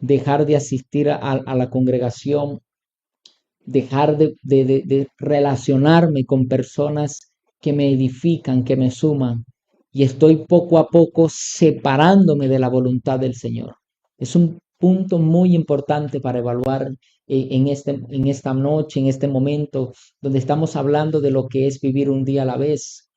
dejar de asistir a la congregación, dejar de relacionarme con personas que me edifican, que me suman, y estoy poco a poco separándome de la voluntad del Señor. Es un punto muy importante para evaluar en esta noche, en este momento, donde estamos hablando de lo que es vivir un día a la vez.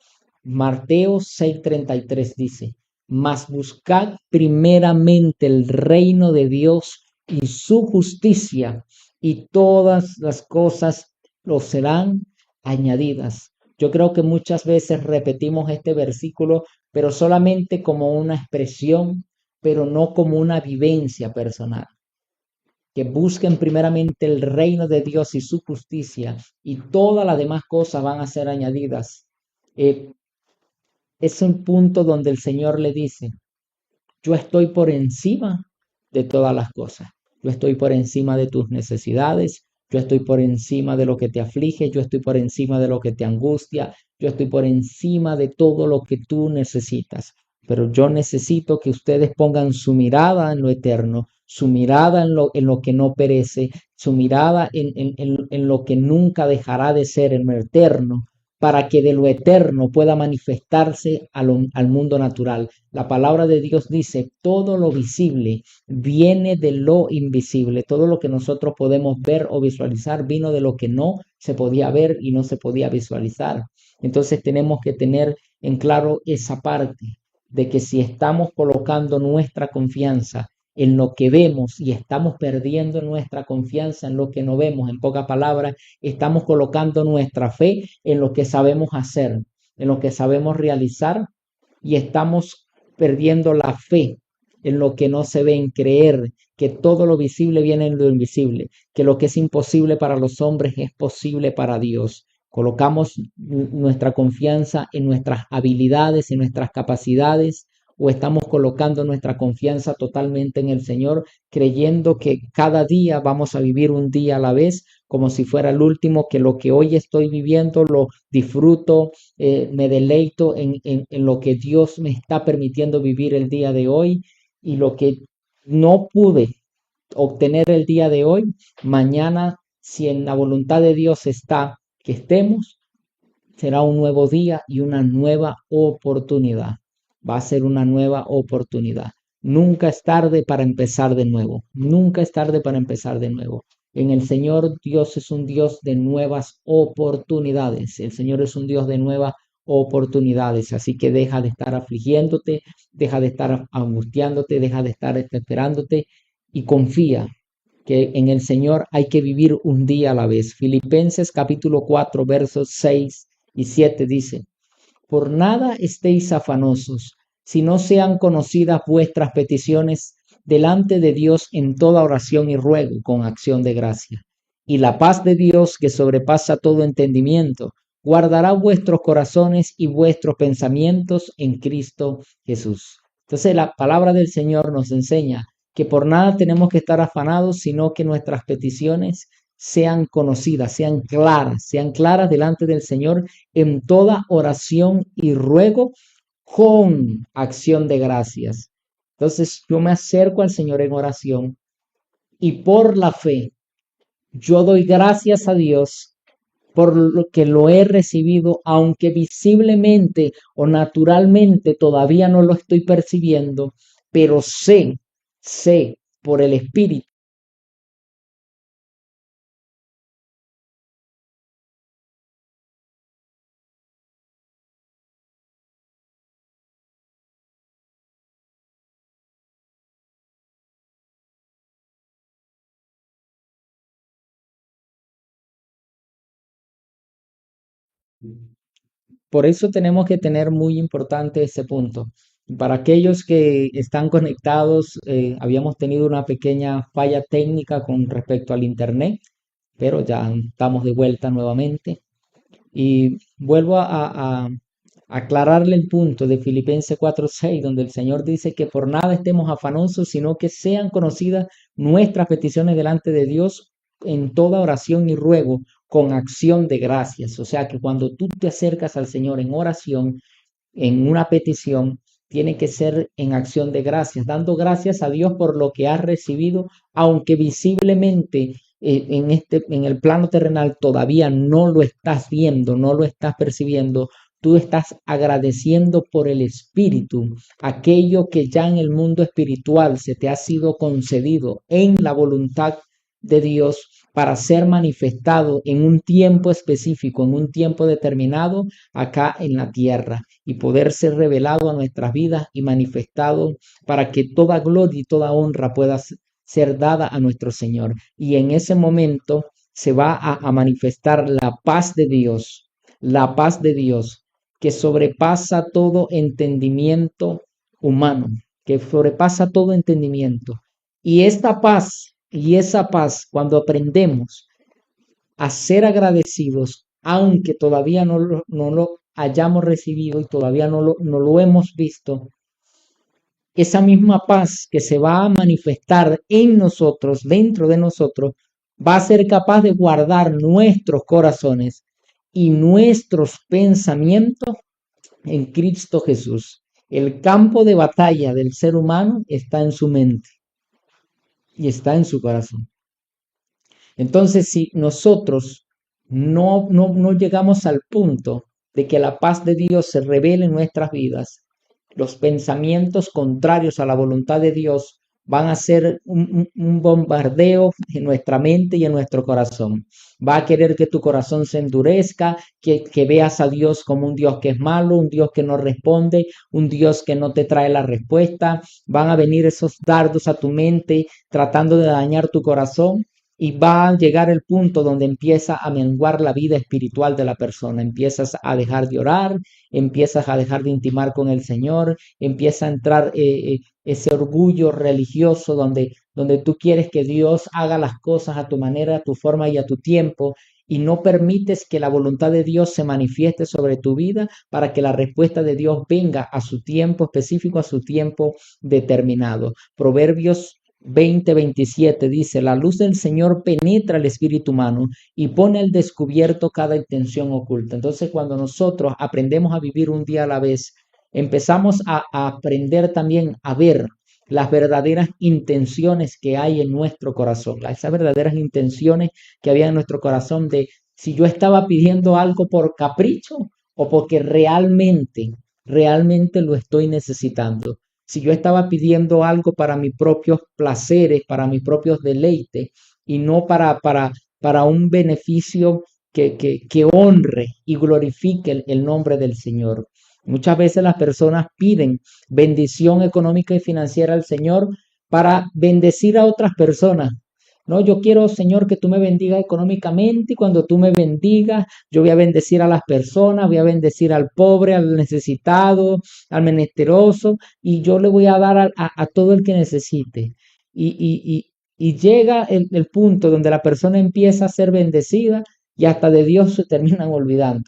Mateo 6:33 dice, mas buscad primeramente el reino de Dios y su justicia, y todas las cosas los serán añadidas. Yo creo que muchas veces repetimos este versículo, pero solamente como una expresión, pero no como una vivencia personal. Que busquen primeramente el reino de Dios y su justicia, y todas las demás cosas van a ser añadidas. Es un punto donde el Señor le dice, yo estoy por encima de todas las cosas. Yo estoy por encima de tus necesidades. Yo estoy por encima de lo que te aflige. Yo estoy por encima de lo que te angustia. Yo estoy por encima de todo lo que tú necesitas. Pero yo necesito que ustedes pongan su mirada en lo eterno, su mirada en lo que no perece, su mirada en lo que nunca dejará de ser, en lo eterno, para que de lo eterno pueda manifestarse al mundo natural. La palabra de Dios dice, todo lo visible viene de lo invisible. Todo lo que nosotros podemos ver o visualizar vino de lo que no se podía ver y no se podía visualizar. Entonces tenemos que tener en claro esa parte de que si estamos colocando nuestra confianza en lo que vemos y estamos perdiendo nuestra confianza en lo que no vemos, en pocas palabras, estamos colocando nuestra fe en lo que sabemos hacer, en lo que sabemos realizar, y estamos perdiendo la fe en lo que no se ve, en creer que todo lo visible viene en lo invisible, que lo que es imposible para los hombres es posible para Dios. Colocamos nuestra confianza en nuestras habilidades, en nuestras capacidades, o estamos colocando nuestra confianza totalmente en el Señor, creyendo que cada día vamos a vivir un día a la vez, como si fuera el último, que lo que hoy estoy viviendo lo disfruto, me deleito en lo que Dios me está permitiendo vivir el día de hoy, y lo que no pude obtener el día de hoy, mañana, si en la voluntad de Dios está que estemos, será un nuevo día y una nueva oportunidad. Va a ser una nueva oportunidad. Nunca es tarde para empezar de nuevo. Nunca es tarde para empezar de nuevo. En el Señor, Dios es un Dios de nuevas oportunidades. El Señor es un Dios de nuevas oportunidades. Así que deja de estar afligiéndote, deja de estar angustiándote, deja de estar esperándote, y confía que en el Señor hay que vivir un día a la vez. Filipenses capítulo 4, versos 6 y 7 dice, por nada estéis afanosos, si no sean conocidas vuestras peticiones delante de Dios en toda oración y ruego con acción de gracia. Y la paz de Dios, que sobrepasa todo entendimiento, guardará vuestros corazones y vuestros pensamientos en Cristo Jesús. Entonces la palabra del Señor nos enseña que por nada tenemos que estar afanados, sino que nuestras peticiones sean conocidas, sean claras delante del Señor en toda oración y ruego con acción de gracias. Entonces yo me acerco al Señor en oración, y por la fe yo doy gracias a Dios por lo que lo he recibido, aunque visiblemente o naturalmente todavía no lo estoy percibiendo, pero sé por el Espíritu Por eso tenemos que tener muy importante ese punto. Para aquellos que están conectados, habíamos tenido una pequeña falla técnica con respecto al internet, pero ya estamos de vuelta nuevamente. Y vuelvo a aclararle el punto de Filipenses 4:6, donde el Señor dice que por nada estemos afanosos, sino que sean conocidas nuestras peticiones delante de Dios en toda oración y ruego con acción de gracias. O sea que cuando tú te acercas al Señor en oración, en una petición, tiene que ser en acción de gracias, dando gracias a Dios por lo que has recibido, aunque visiblemente en el plano terrenal todavía no lo estás viendo, no lo estás percibiendo. Tú estás agradeciendo por el Espíritu, aquello que ya en el mundo espiritual se te ha sido concedido en la voluntad de Dios para ser manifestado en un tiempo específico, en un tiempo determinado acá en la tierra y poder ser revelado a nuestras vidas y manifestado para que toda gloria y toda honra pueda ser dada a nuestro Señor. Y en ese momento se va a manifestar la paz de Dios que sobrepasa todo entendimiento humano, que sobrepasa todo entendimiento. Y esta paz y esa paz, cuando aprendemos a ser agradecidos, aunque todavía no lo hayamos recibido y todavía no lo hemos visto, esa misma paz que se va a manifestar en nosotros, dentro de nosotros, va a ser capaz de guardar nuestros corazones y nuestros pensamientos en Cristo Jesús. El campo de batalla del ser humano está en su mente y está en su corazón. Entonces, si nosotros no llegamos al punto de que la paz de Dios se revele en nuestras vidas, los pensamientos contrarios a la voluntad de Dios van a ser un bombardeo en nuestra mente y en nuestro corazón. Va a querer que tu corazón se endurezca, que veas a Dios como un Dios que es malo, un Dios que no responde, un Dios que no te trae la respuesta. Van a venir esos dardos a tu mente tratando de dañar tu corazón y va a llegar el punto donde empieza a menguar la vida espiritual de la persona. Empiezas a dejar de orar, empiezas a dejar de intimar con el Señor, empieza a entrar ese orgullo religioso donde tú quieres que Dios haga las cosas a tu manera, a tu forma y a tu tiempo, y no permites que la voluntad de Dios se manifieste sobre tu vida para que la respuesta de Dios venga a su tiempo específico, a su tiempo determinado. Proverbios 20:27 dice, la luz del Señor penetra el espíritu humano y pone al descubierto cada intención oculta. Entonces, cuando nosotros aprendemos a vivir un día a la vez, empezamos a aprender también a ver las verdaderas intenciones que hay en nuestro corazón, esas verdaderas intenciones que había en nuestro corazón de si yo estaba pidiendo algo por capricho o porque realmente lo estoy necesitando. Si yo estaba pidiendo algo para mis propios placeres, para mis propios deleites, y no para un beneficio que honre y glorifique el nombre del Señor. Muchas veces las personas piden bendición económica y financiera al Señor para bendecir a otras personas. No, yo quiero, Señor, que tú me bendigas económicamente y cuando tú me bendigas, yo voy a bendecir a las personas, voy a bendecir al pobre, al necesitado, al menesteroso y yo le voy a dar a todo el que necesite. Y, y llega el punto donde la persona empieza a ser bendecida y hasta de Dios se terminan olvidando.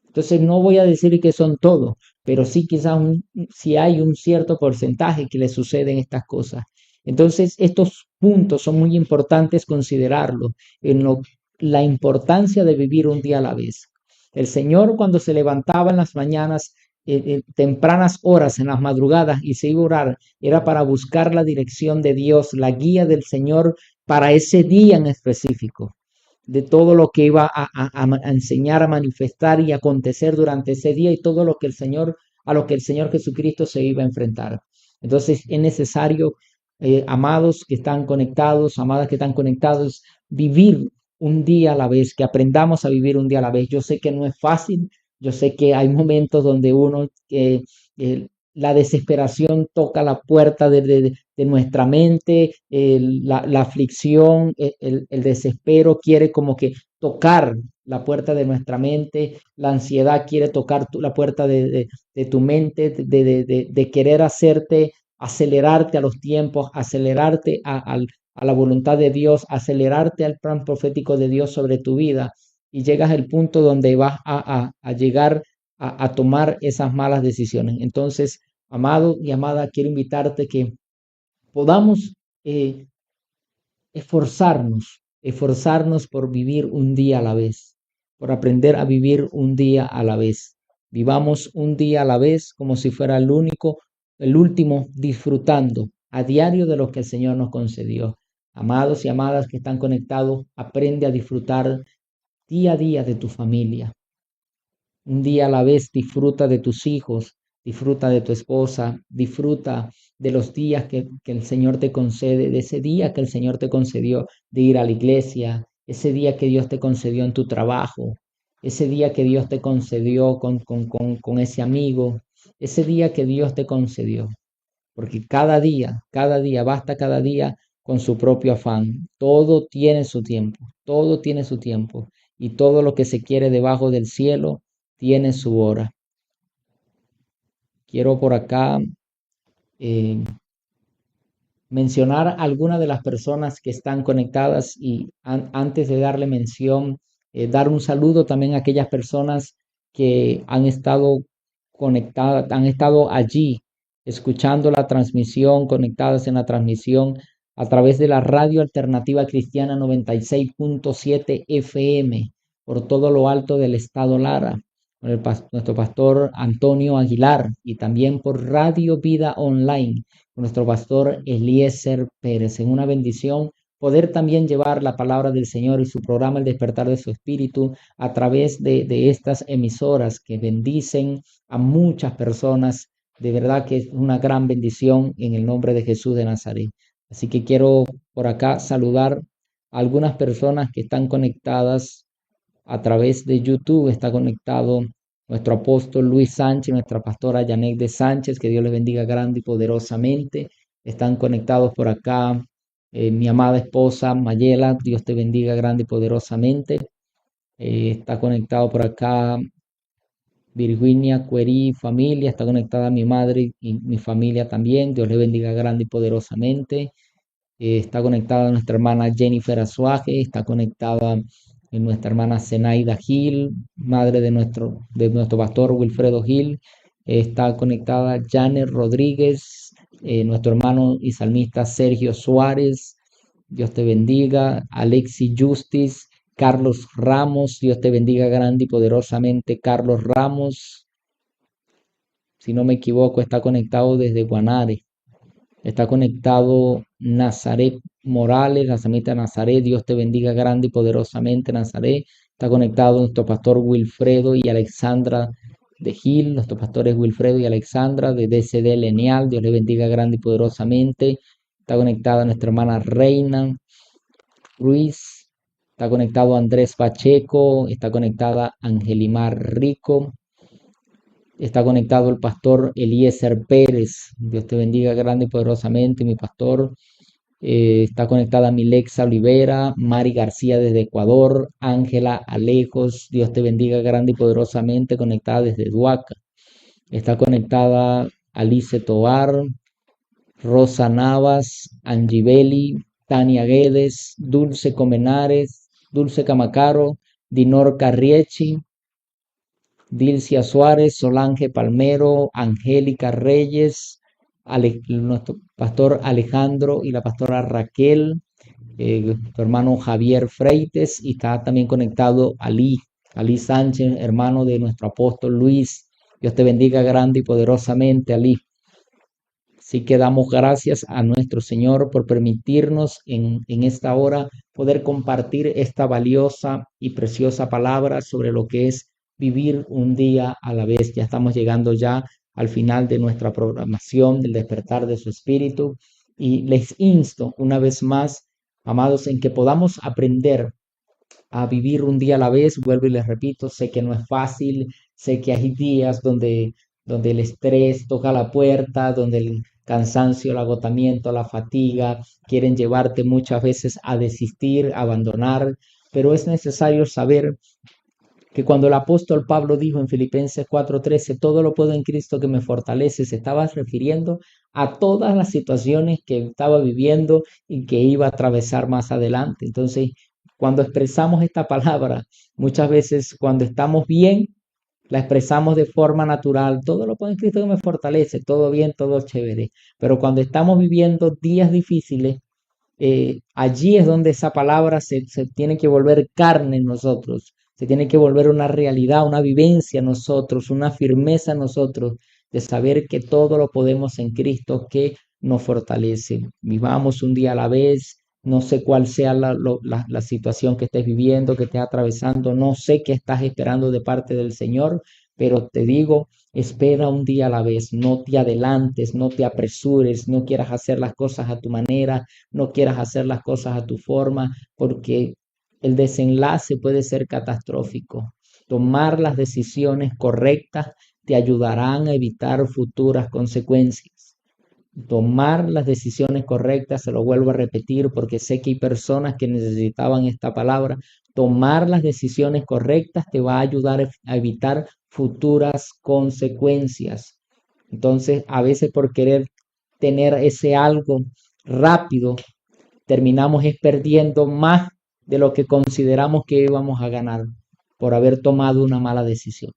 Entonces no voy a decir que son todos, pero sí quizás si hay un cierto porcentaje que le suceden estas cosas. Entonces estos puntos son muy importantes considerarlos en la importancia de vivir un día a la vez. El Señor cuando se levantaba en las mañanas, tempranas horas, en las madrugadas y se iba a orar, era para buscar la dirección de Dios, la guía del Señor para ese día en específico de todo lo que iba a enseñar, a manifestar y acontecer durante ese día y todo lo que a lo que el Señor Jesucristo se iba a enfrentar. Entonces es necesario, amados que están conectados, amadas que están conectados, vivir un día a la vez, que aprendamos a vivir un día a la vez. Yo sé que no es fácil, yo sé que hay momentos donde la desesperación toca la puerta de nuestra mente, la aflicción, el desespero quiere como que tocar la puerta de nuestra mente, la ansiedad quiere tocar la puerta de tu mente, de querer hacerte, acelerarte a los tiempos, acelerarte a la voluntad de Dios, acelerarte al plan profético de Dios sobre tu vida y llegas al punto donde vas a llegar a tomar esas malas decisiones. Entonces, amado y amada, quiero invitarte que podamos esforzarnos por vivir un día a la vez, por aprender a vivir un día a la vez. Vivamos un día a la vez como si fuera el único, el último, disfrutando a diario de lo que el Señor nos concedió. Amados y amadas que están conectados, aprende a disfrutar día a día de tu familia. Un día a la vez disfruta de tus hijos, disfruta de tu esposa, disfruta de los días que el Señor te concede, de ese día que el Señor te concedió de ir a la iglesia, ese día que Dios te concedió en tu trabajo, ese día que Dios te concedió con ese amigo, ese día que Dios te concedió. Porque cada día, basta cada día con su propio afán. Todo tiene su tiempo, todo tiene su tiempo. Y todo lo que se quiere debajo del cielo tiene su hora. Quiero por acá eh, mencionar algunas de las personas que están conectadas y antes de darle mención, dar un saludo también a aquellas personas que han estado conectadas, han estado allí escuchando la transmisión, conectadas en la transmisión a través de la radio alternativa cristiana 96.7 FM por todo lo alto del estado Lara, con nuestro pastor Antonio Aguilar y también por Radio Vida Online nuestro pastor Eliezer Pérez. En una bendición poder también llevar la palabra del Señor y su programa El Despertar de su Espíritu a través de estas emisoras que bendicen a muchas personas. De verdad que es una gran bendición en el nombre de Jesús de Nazaret. Así que quiero por acá saludar a algunas personas que están conectadas a través de YouTube. Está conectado nuestro apóstol Luis Sánchez, nuestra pastora Yanek de Sánchez, que Dios les bendiga grande y poderosamente. Están conectados por acá mi amada esposa Mayela, Dios te bendiga grande y poderosamente. Está conectado por acá Virginia Cuerí, familia, está conectada mi madre y mi familia también, Dios le bendiga grande y poderosamente. Está conectada nuestra hermana Jennifer Azuaje, está conectada nuestra hermana Zenaida Gil, madre de nuestro pastor Wilfredo Gil. Está conectada Janet Rodríguez, nuestro hermano y salmista Sergio Suárez. Dios te bendiga. Alexi Justice, Carlos Ramos, Dios te bendiga grande y poderosamente. Carlos Ramos, si no me equivoco, está conectado desde Guanare. Está conectado Nazaret Morales, la samita Nazaret, Dios te bendiga grande y poderosamente, Nazaret. Está conectado nuestro pastor Wilfredo y Alexandra de Gil, nuestros pastores Wilfredo y Alexandra de DCD Lenial, Dios le bendiga grande y poderosamente. Está conectada nuestra hermana Reina Ruiz, está conectado Andrés Pacheco, está conectada Angelimar Rico, está conectado el pastor Eliezer Pérez. Dios te bendiga grande y poderosamente, mi pastor. Está conectada Milexa Olivera, Mari García desde Ecuador, Ángela Alejos, Dios te bendiga grande y poderosamente, conectada desde Duaca. Está conectada Alice Tovar, Rosa Navas, Angibeli, Tania Guedes, Dulce Comenares, Dulce Camacaro, Dinor Carriechi, Dilcia Suárez, Solange Palmero, Angélica Reyes, nuestro pastor Alejandro y la pastora Raquel, tu hermano Javier Freites, y está también conectado Ali Sánchez, hermano de nuestro apóstol Luis. Dios te bendiga grande y poderosamente, Ali. Así que damos gracias a nuestro Señor por permitirnos en esta hora poder compartir esta valiosa y preciosa palabra sobre lo que es vivir un día a la vez. Ya estamos llegando ya al final de nuestra programación del despertar de su espíritu y les insto una vez más, amados, en que podamos aprender a vivir un día a la vez. Vuelvo y les repito, sé que no es fácil, sé que hay días donde el estrés toca la puerta, donde el cansancio, el agotamiento, la fatiga quieren llevarte muchas veces a desistir, a abandonar, pero es necesario saber que cuando el apóstol Pablo dijo en Filipenses 4:13, todo lo puedo en Cristo que me fortalece, se estaba refiriendo a todas las situaciones que estaba viviendo y que iba a atravesar más adelante. Entonces, cuando expresamos esta palabra, muchas veces cuando estamos bien, la expresamos de forma natural, todo lo puedo en Cristo que me fortalece, todo bien, todo chévere. Pero cuando estamos viviendo días difíciles, allí es donde esa palabra se tiene que volver carne en nosotros, se tiene que volver una realidad, una vivencia en nosotros, una firmeza en nosotros, de saber que todo lo podemos en Cristo que nos fortalece. Vivamos un día a la vez. No sé cuál sea la situación que estés viviendo, que estés atravesando, no sé qué estás esperando de parte del Señor, pero te digo, espera un día a la vez, no te adelantes, no te apresures, no quieras hacer las cosas a tu manera, no quieras hacer las cosas a tu forma, porque el desenlace puede ser catastrófico. Tomar las decisiones correctas te ayudarán a evitar futuras consecuencias. Tomar las decisiones correctas, se lo vuelvo a repetir porque sé que hay personas que necesitaban esta palabra. Tomar las decisiones correctas te va a ayudar a evitar futuras consecuencias. Entonces, a veces por querer tener ese algo rápido, terminamos perdiendo más de lo que consideramos que íbamos a ganar por haber tomado una mala decisión.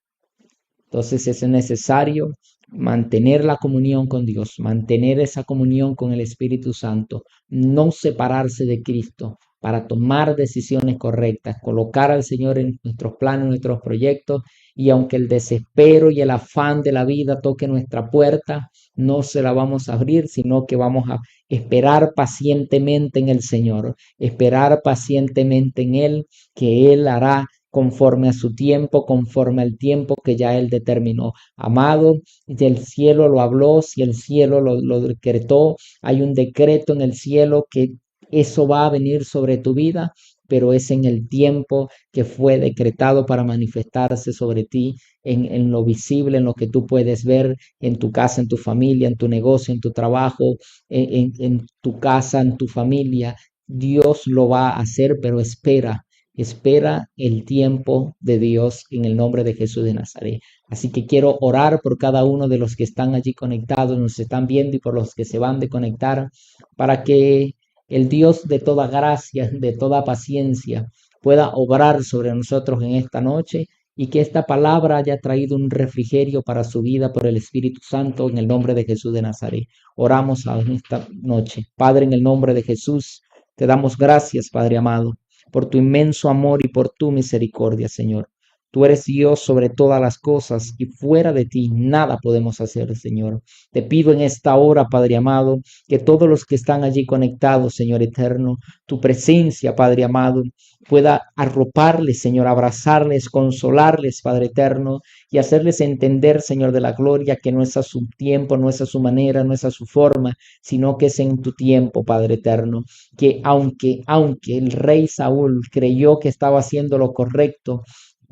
Entonces es necesario mantener la comunión con Dios, mantener esa comunión con el Espíritu Santo, no separarse de Cristo para tomar decisiones correctas, colocar al Señor en nuestros planes, en nuestros proyectos, y aunque el desespero y el afán de la vida toque nuestra puerta, no se la vamos a abrir, sino que vamos a esperar pacientemente en el Señor, esperar pacientemente en Él, que Él hará conforme a su tiempo, conforme al tiempo que ya Él determinó. Amado, si el cielo lo habló, si el cielo lo decretó, hay un decreto en el cielo que eso va a venir sobre tu vida, pero es en el tiempo que fue decretado para manifestarse sobre ti, en lo visible, en lo que tú puedes ver, en tu casa, en tu familia, en tu negocio, en tu trabajo, en tu casa, en tu familia. Dios lo va a hacer, pero espera. Espera el tiempo de Dios en el nombre de Jesús de Nazaret. Así que quiero orar por cada uno de los que están allí conectados, nos están viendo, y por los que se van de conectar, para que el Dios de toda gracia, de toda paciencia, pueda obrar sobre nosotros en esta noche, y que esta palabra haya traído un refrigerio para su vida por el Espíritu Santo en el nombre de Jesús de Nazaret. Oramos en esta noche. Padre, en el nombre de Jesús, te damos gracias, Padre amado, por tu inmenso amor y por tu misericordia, Señor. Tú eres Dios sobre todas las cosas, y fuera de ti nada podemos hacer, Señor. Te pido en esta hora, Padre amado, que todos los que están allí conectados, Señor eterno, tu presencia, Padre amado, pueda arroparles, Señor, abrazarles, consolarles, Padre eterno, y hacerles entender, Señor de la gloria, que no es a su tiempo, no es a su manera, no es a su forma, sino que es en tu tiempo, Padre eterno. Que aunque el rey Saúl creyó que estaba haciendo lo correcto,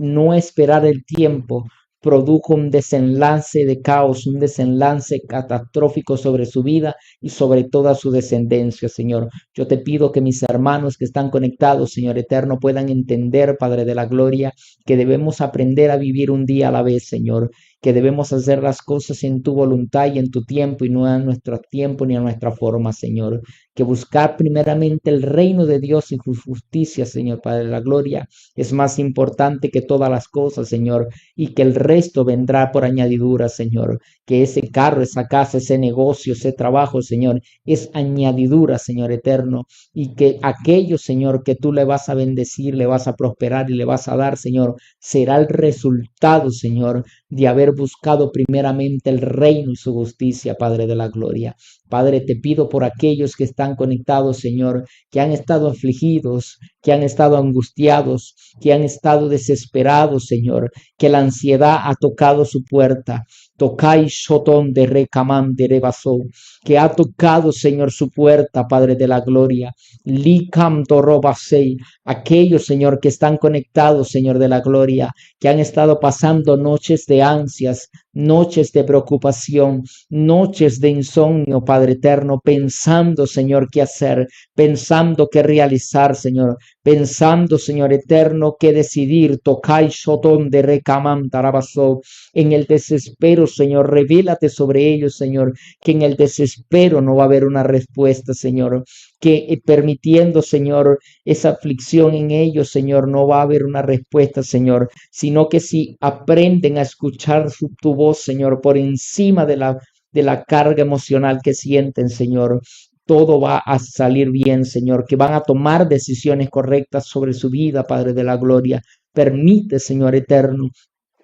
no esperar el tiempo produjo un desenlace de caos, un desenlace catastrófico sobre su vida y sobre toda su descendencia, Señor. Yo te pido que mis hermanos que están conectados, Señor eterno, puedan entender, Padre de la gloria, que debemos aprender a vivir un día a la vez, Señor, que debemos hacer las cosas en tu voluntad y en tu tiempo, y no a nuestro tiempo ni a nuestra forma, Señor. Que buscar primeramente el reino de Dios y su justicia, Señor, Padre de la gloria, es más importante que todas las cosas, Señor, y que el resto vendrá por añadidura, Señor. Que ese carro, esa casa, ese negocio, ese trabajo, Señor, es añadidura, Señor eterno, y que aquello, Señor, que tú le vas a bendecir, le vas a prosperar y le vas a dar, Señor, será el resultado, Señor, de haber buscado primeramente el reino y su justicia, Padre de la gloria. Padre, te pido por aquellos que están conectados, Señor, que han estado afligidos, que han estado angustiados, que han estado desesperados, Señor, que la ansiedad ha tocado su puerta. Tocai shotón de recamán de rebasó, que ha tocado, Señor, su puerta, Padre de la gloria. Licam torobasei, aquellos, Señor, que están conectados, Señor de la gloria, que han estado pasando noches de ansias, noches de preocupación, noches de insomnio, Padre eterno, pensando, Señor, qué hacer, pensando qué realizar, Señor, pensando, Señor eterno, qué decidir, tokai shotón de recamam tarabaso, en el desespero, Señor, revélate sobre ellos, Señor, que en el desespero no va a haber una respuesta, Señor, que permitiendo, Señor, esa aflicción en ellos, Señor, no va a haber una respuesta, Señor, sino que si aprenden a escuchar tu voz, Señor, por encima de la carga emocional que sienten, Señor, todo va a salir bien, Señor, que van a tomar decisiones correctas sobre su vida, Padre de la Gloria. Permite, Señor eterno,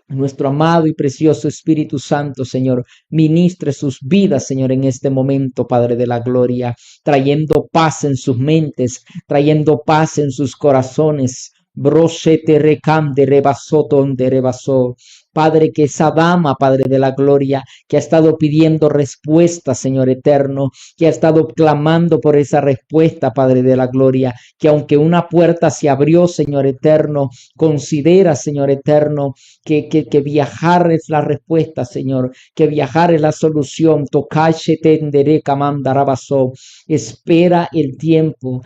nuestro amado y precioso Espíritu Santo, Señor, ministre sus vidas, Señor, en este momento, Padre de la Gloria, trayendo paz en sus mentes, trayendo paz en sus corazones. Broshete recam de rebasó donde rebasó. Padre, que esa dama, Padre de la Gloria, que ha estado pidiendo respuesta, Señor eterno, que ha estado clamando por esa respuesta, Padre de la Gloria, que aunque una puerta se abrió, Señor eterno, considera, Señor eterno, que viajar es la respuesta, Señor, que viajar es la solución. Tocache tendere kamandarabaso. Espera el tiempo,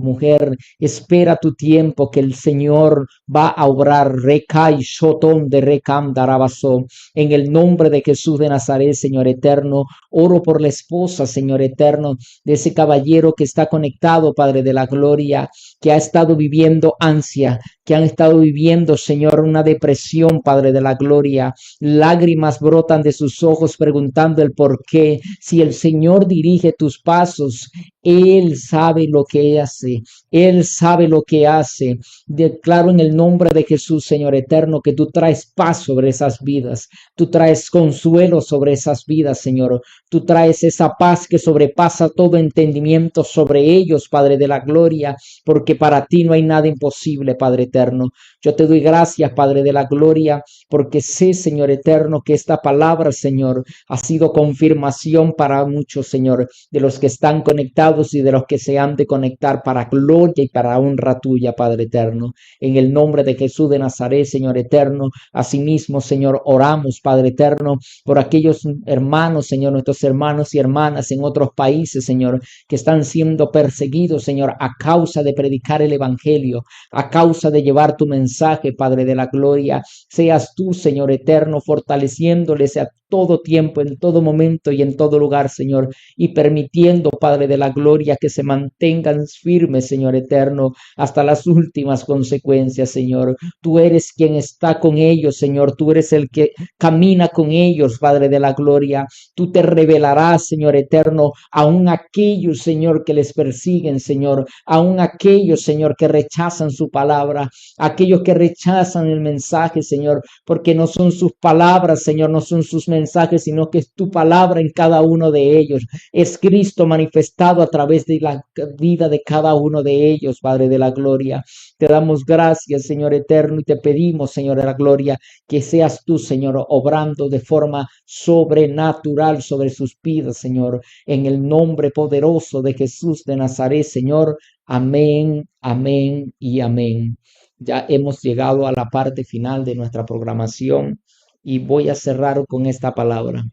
mujer, espera tu tiempo que el Señor va a obrar. Recai shotón de recam darabaso. En el nombre de Jesús de Nazaret, Señor eterno, oro por la esposa, Señor eterno, de ese caballero que está conectado, Padre de la Gloria, que ha estado viviendo ansia, que han estado viviendo, Señor, una depresión, Padre de la Gloria. Lágrimas brotan de sus ojos preguntando el por qué. Si el Señor dirige tus pasos, Él sabe lo que hace. Él sabe lo que hace. Declaro en el nombre de Jesús, Señor eterno, que tú traes paz sobre esas vidas. Tú traes consuelo sobre esas vidas, Señor. Tú traes esa paz que sobrepasa todo entendimiento sobre ellos, Padre de la Gloria, porque para ti no hay nada imposible, Padre eterno. Yo te doy gracias, Padre de la Gloria, porque sé, Señor eterno, que esta palabra, Señor, ha sido confirmación para muchos, Señor, de los que están conectados y de los que se han de conectar para gloria y para honra tuya, Padre eterno. En el nombre de Jesús de Nazaret, Señor eterno, asimismo, Señor, oramos, Padre eterno, por aquellos hermanos, Señor, nuestros hermanos y hermanas en otros países, Señor, que están siendo perseguidos, Señor, a causa de predicar el evangelio, a causa de llevar tu mensaje, Padre de la Gloria. Seas tú, Señor eterno, fortaleciéndoles a todo tiempo, en todo momento y en todo lugar, Señor, y permitiendo, Padre de la Gloria, que se mantengan firmes, Señor eterno, hasta las últimas consecuencias, Señor. Tú eres quien está con ellos, Señor. Tú eres el que camina con ellos, Padre de la Gloria. Tú te revelarás, Señor eterno, aún aquellos, Señor, que les persiguen, Señor, aún aquellos, Señor, que rechazan su palabra, aquellos que rechazan el mensaje, Señor, porque no son sus palabras, Señor, no son sus mensajes, sino que es tu palabra en cada uno de ellos. Es Cristo manifestado a través de la vida de cada uno de ellos, Padre de la Gloria. Te damos gracias, Señor eterno, y te pedimos, Señor de la Gloria, que seas tú, Señor, obrando de forma sobrenatural sobre sus vidas, Señor, en el nombre poderoso de Jesús de Nazaret, Señor. Amén, amén y amén. Ya hemos llegado a la parte final de nuestra programación y voy a cerrar con esta palabra.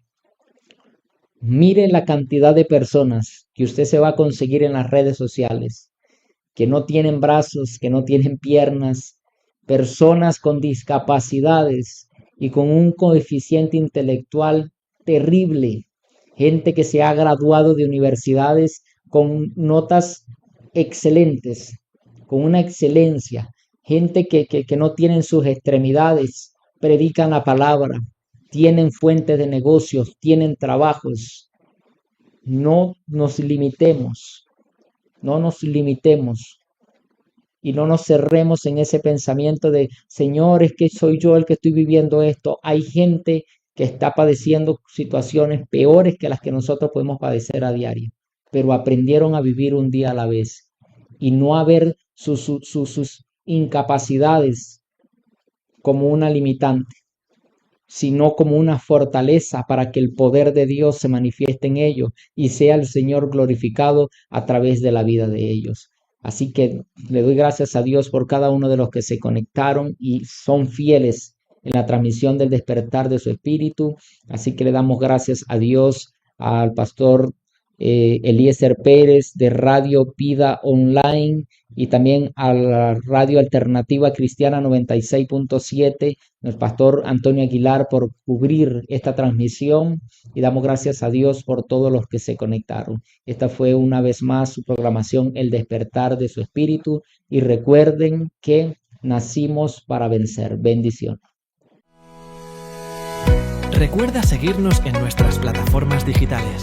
Mire la cantidad de personas que usted se va a conseguir en las redes sociales, que no tienen brazos, que no tienen piernas, personas con discapacidades y con un coeficiente intelectual terrible, gente que se ha graduado de universidades con notas excelentes, con una excelencia, gente que no tienen sus extremidades, predican la palabra, tienen fuentes de negocios, tienen trabajos. No nos limitemos, no nos limitemos y no nos cerremos en ese pensamiento de, Señor, es que soy yo el que estoy viviendo esto. Hay gente que está padeciendo situaciones peores que las que nosotros podemos padecer a diario, pero aprendieron a vivir un día a la vez y no a ver sus incapacidades como una limitante, sino como una fortaleza para que el poder de Dios se manifieste en ellos y sea el Señor glorificado a través de la vida de ellos. Así que le doy gracias a Dios por cada uno de los que se conectaron y son fieles en la transmisión del despertar de su espíritu. Así que le damos gracias a Dios, al pastor Eliezer Pérez de Radio Pida Online y también a la Radio Alternativa Cristiana 96.7, el pastor Antonio Aguilar por cubrir esta transmisión y damos gracias a Dios por todos los que se conectaron. Esta fue una vez más su programación El despertar de su espíritu y recuerden que nacimos para vencer. Bendición. Recuerda seguirnos en nuestras plataformas digitales.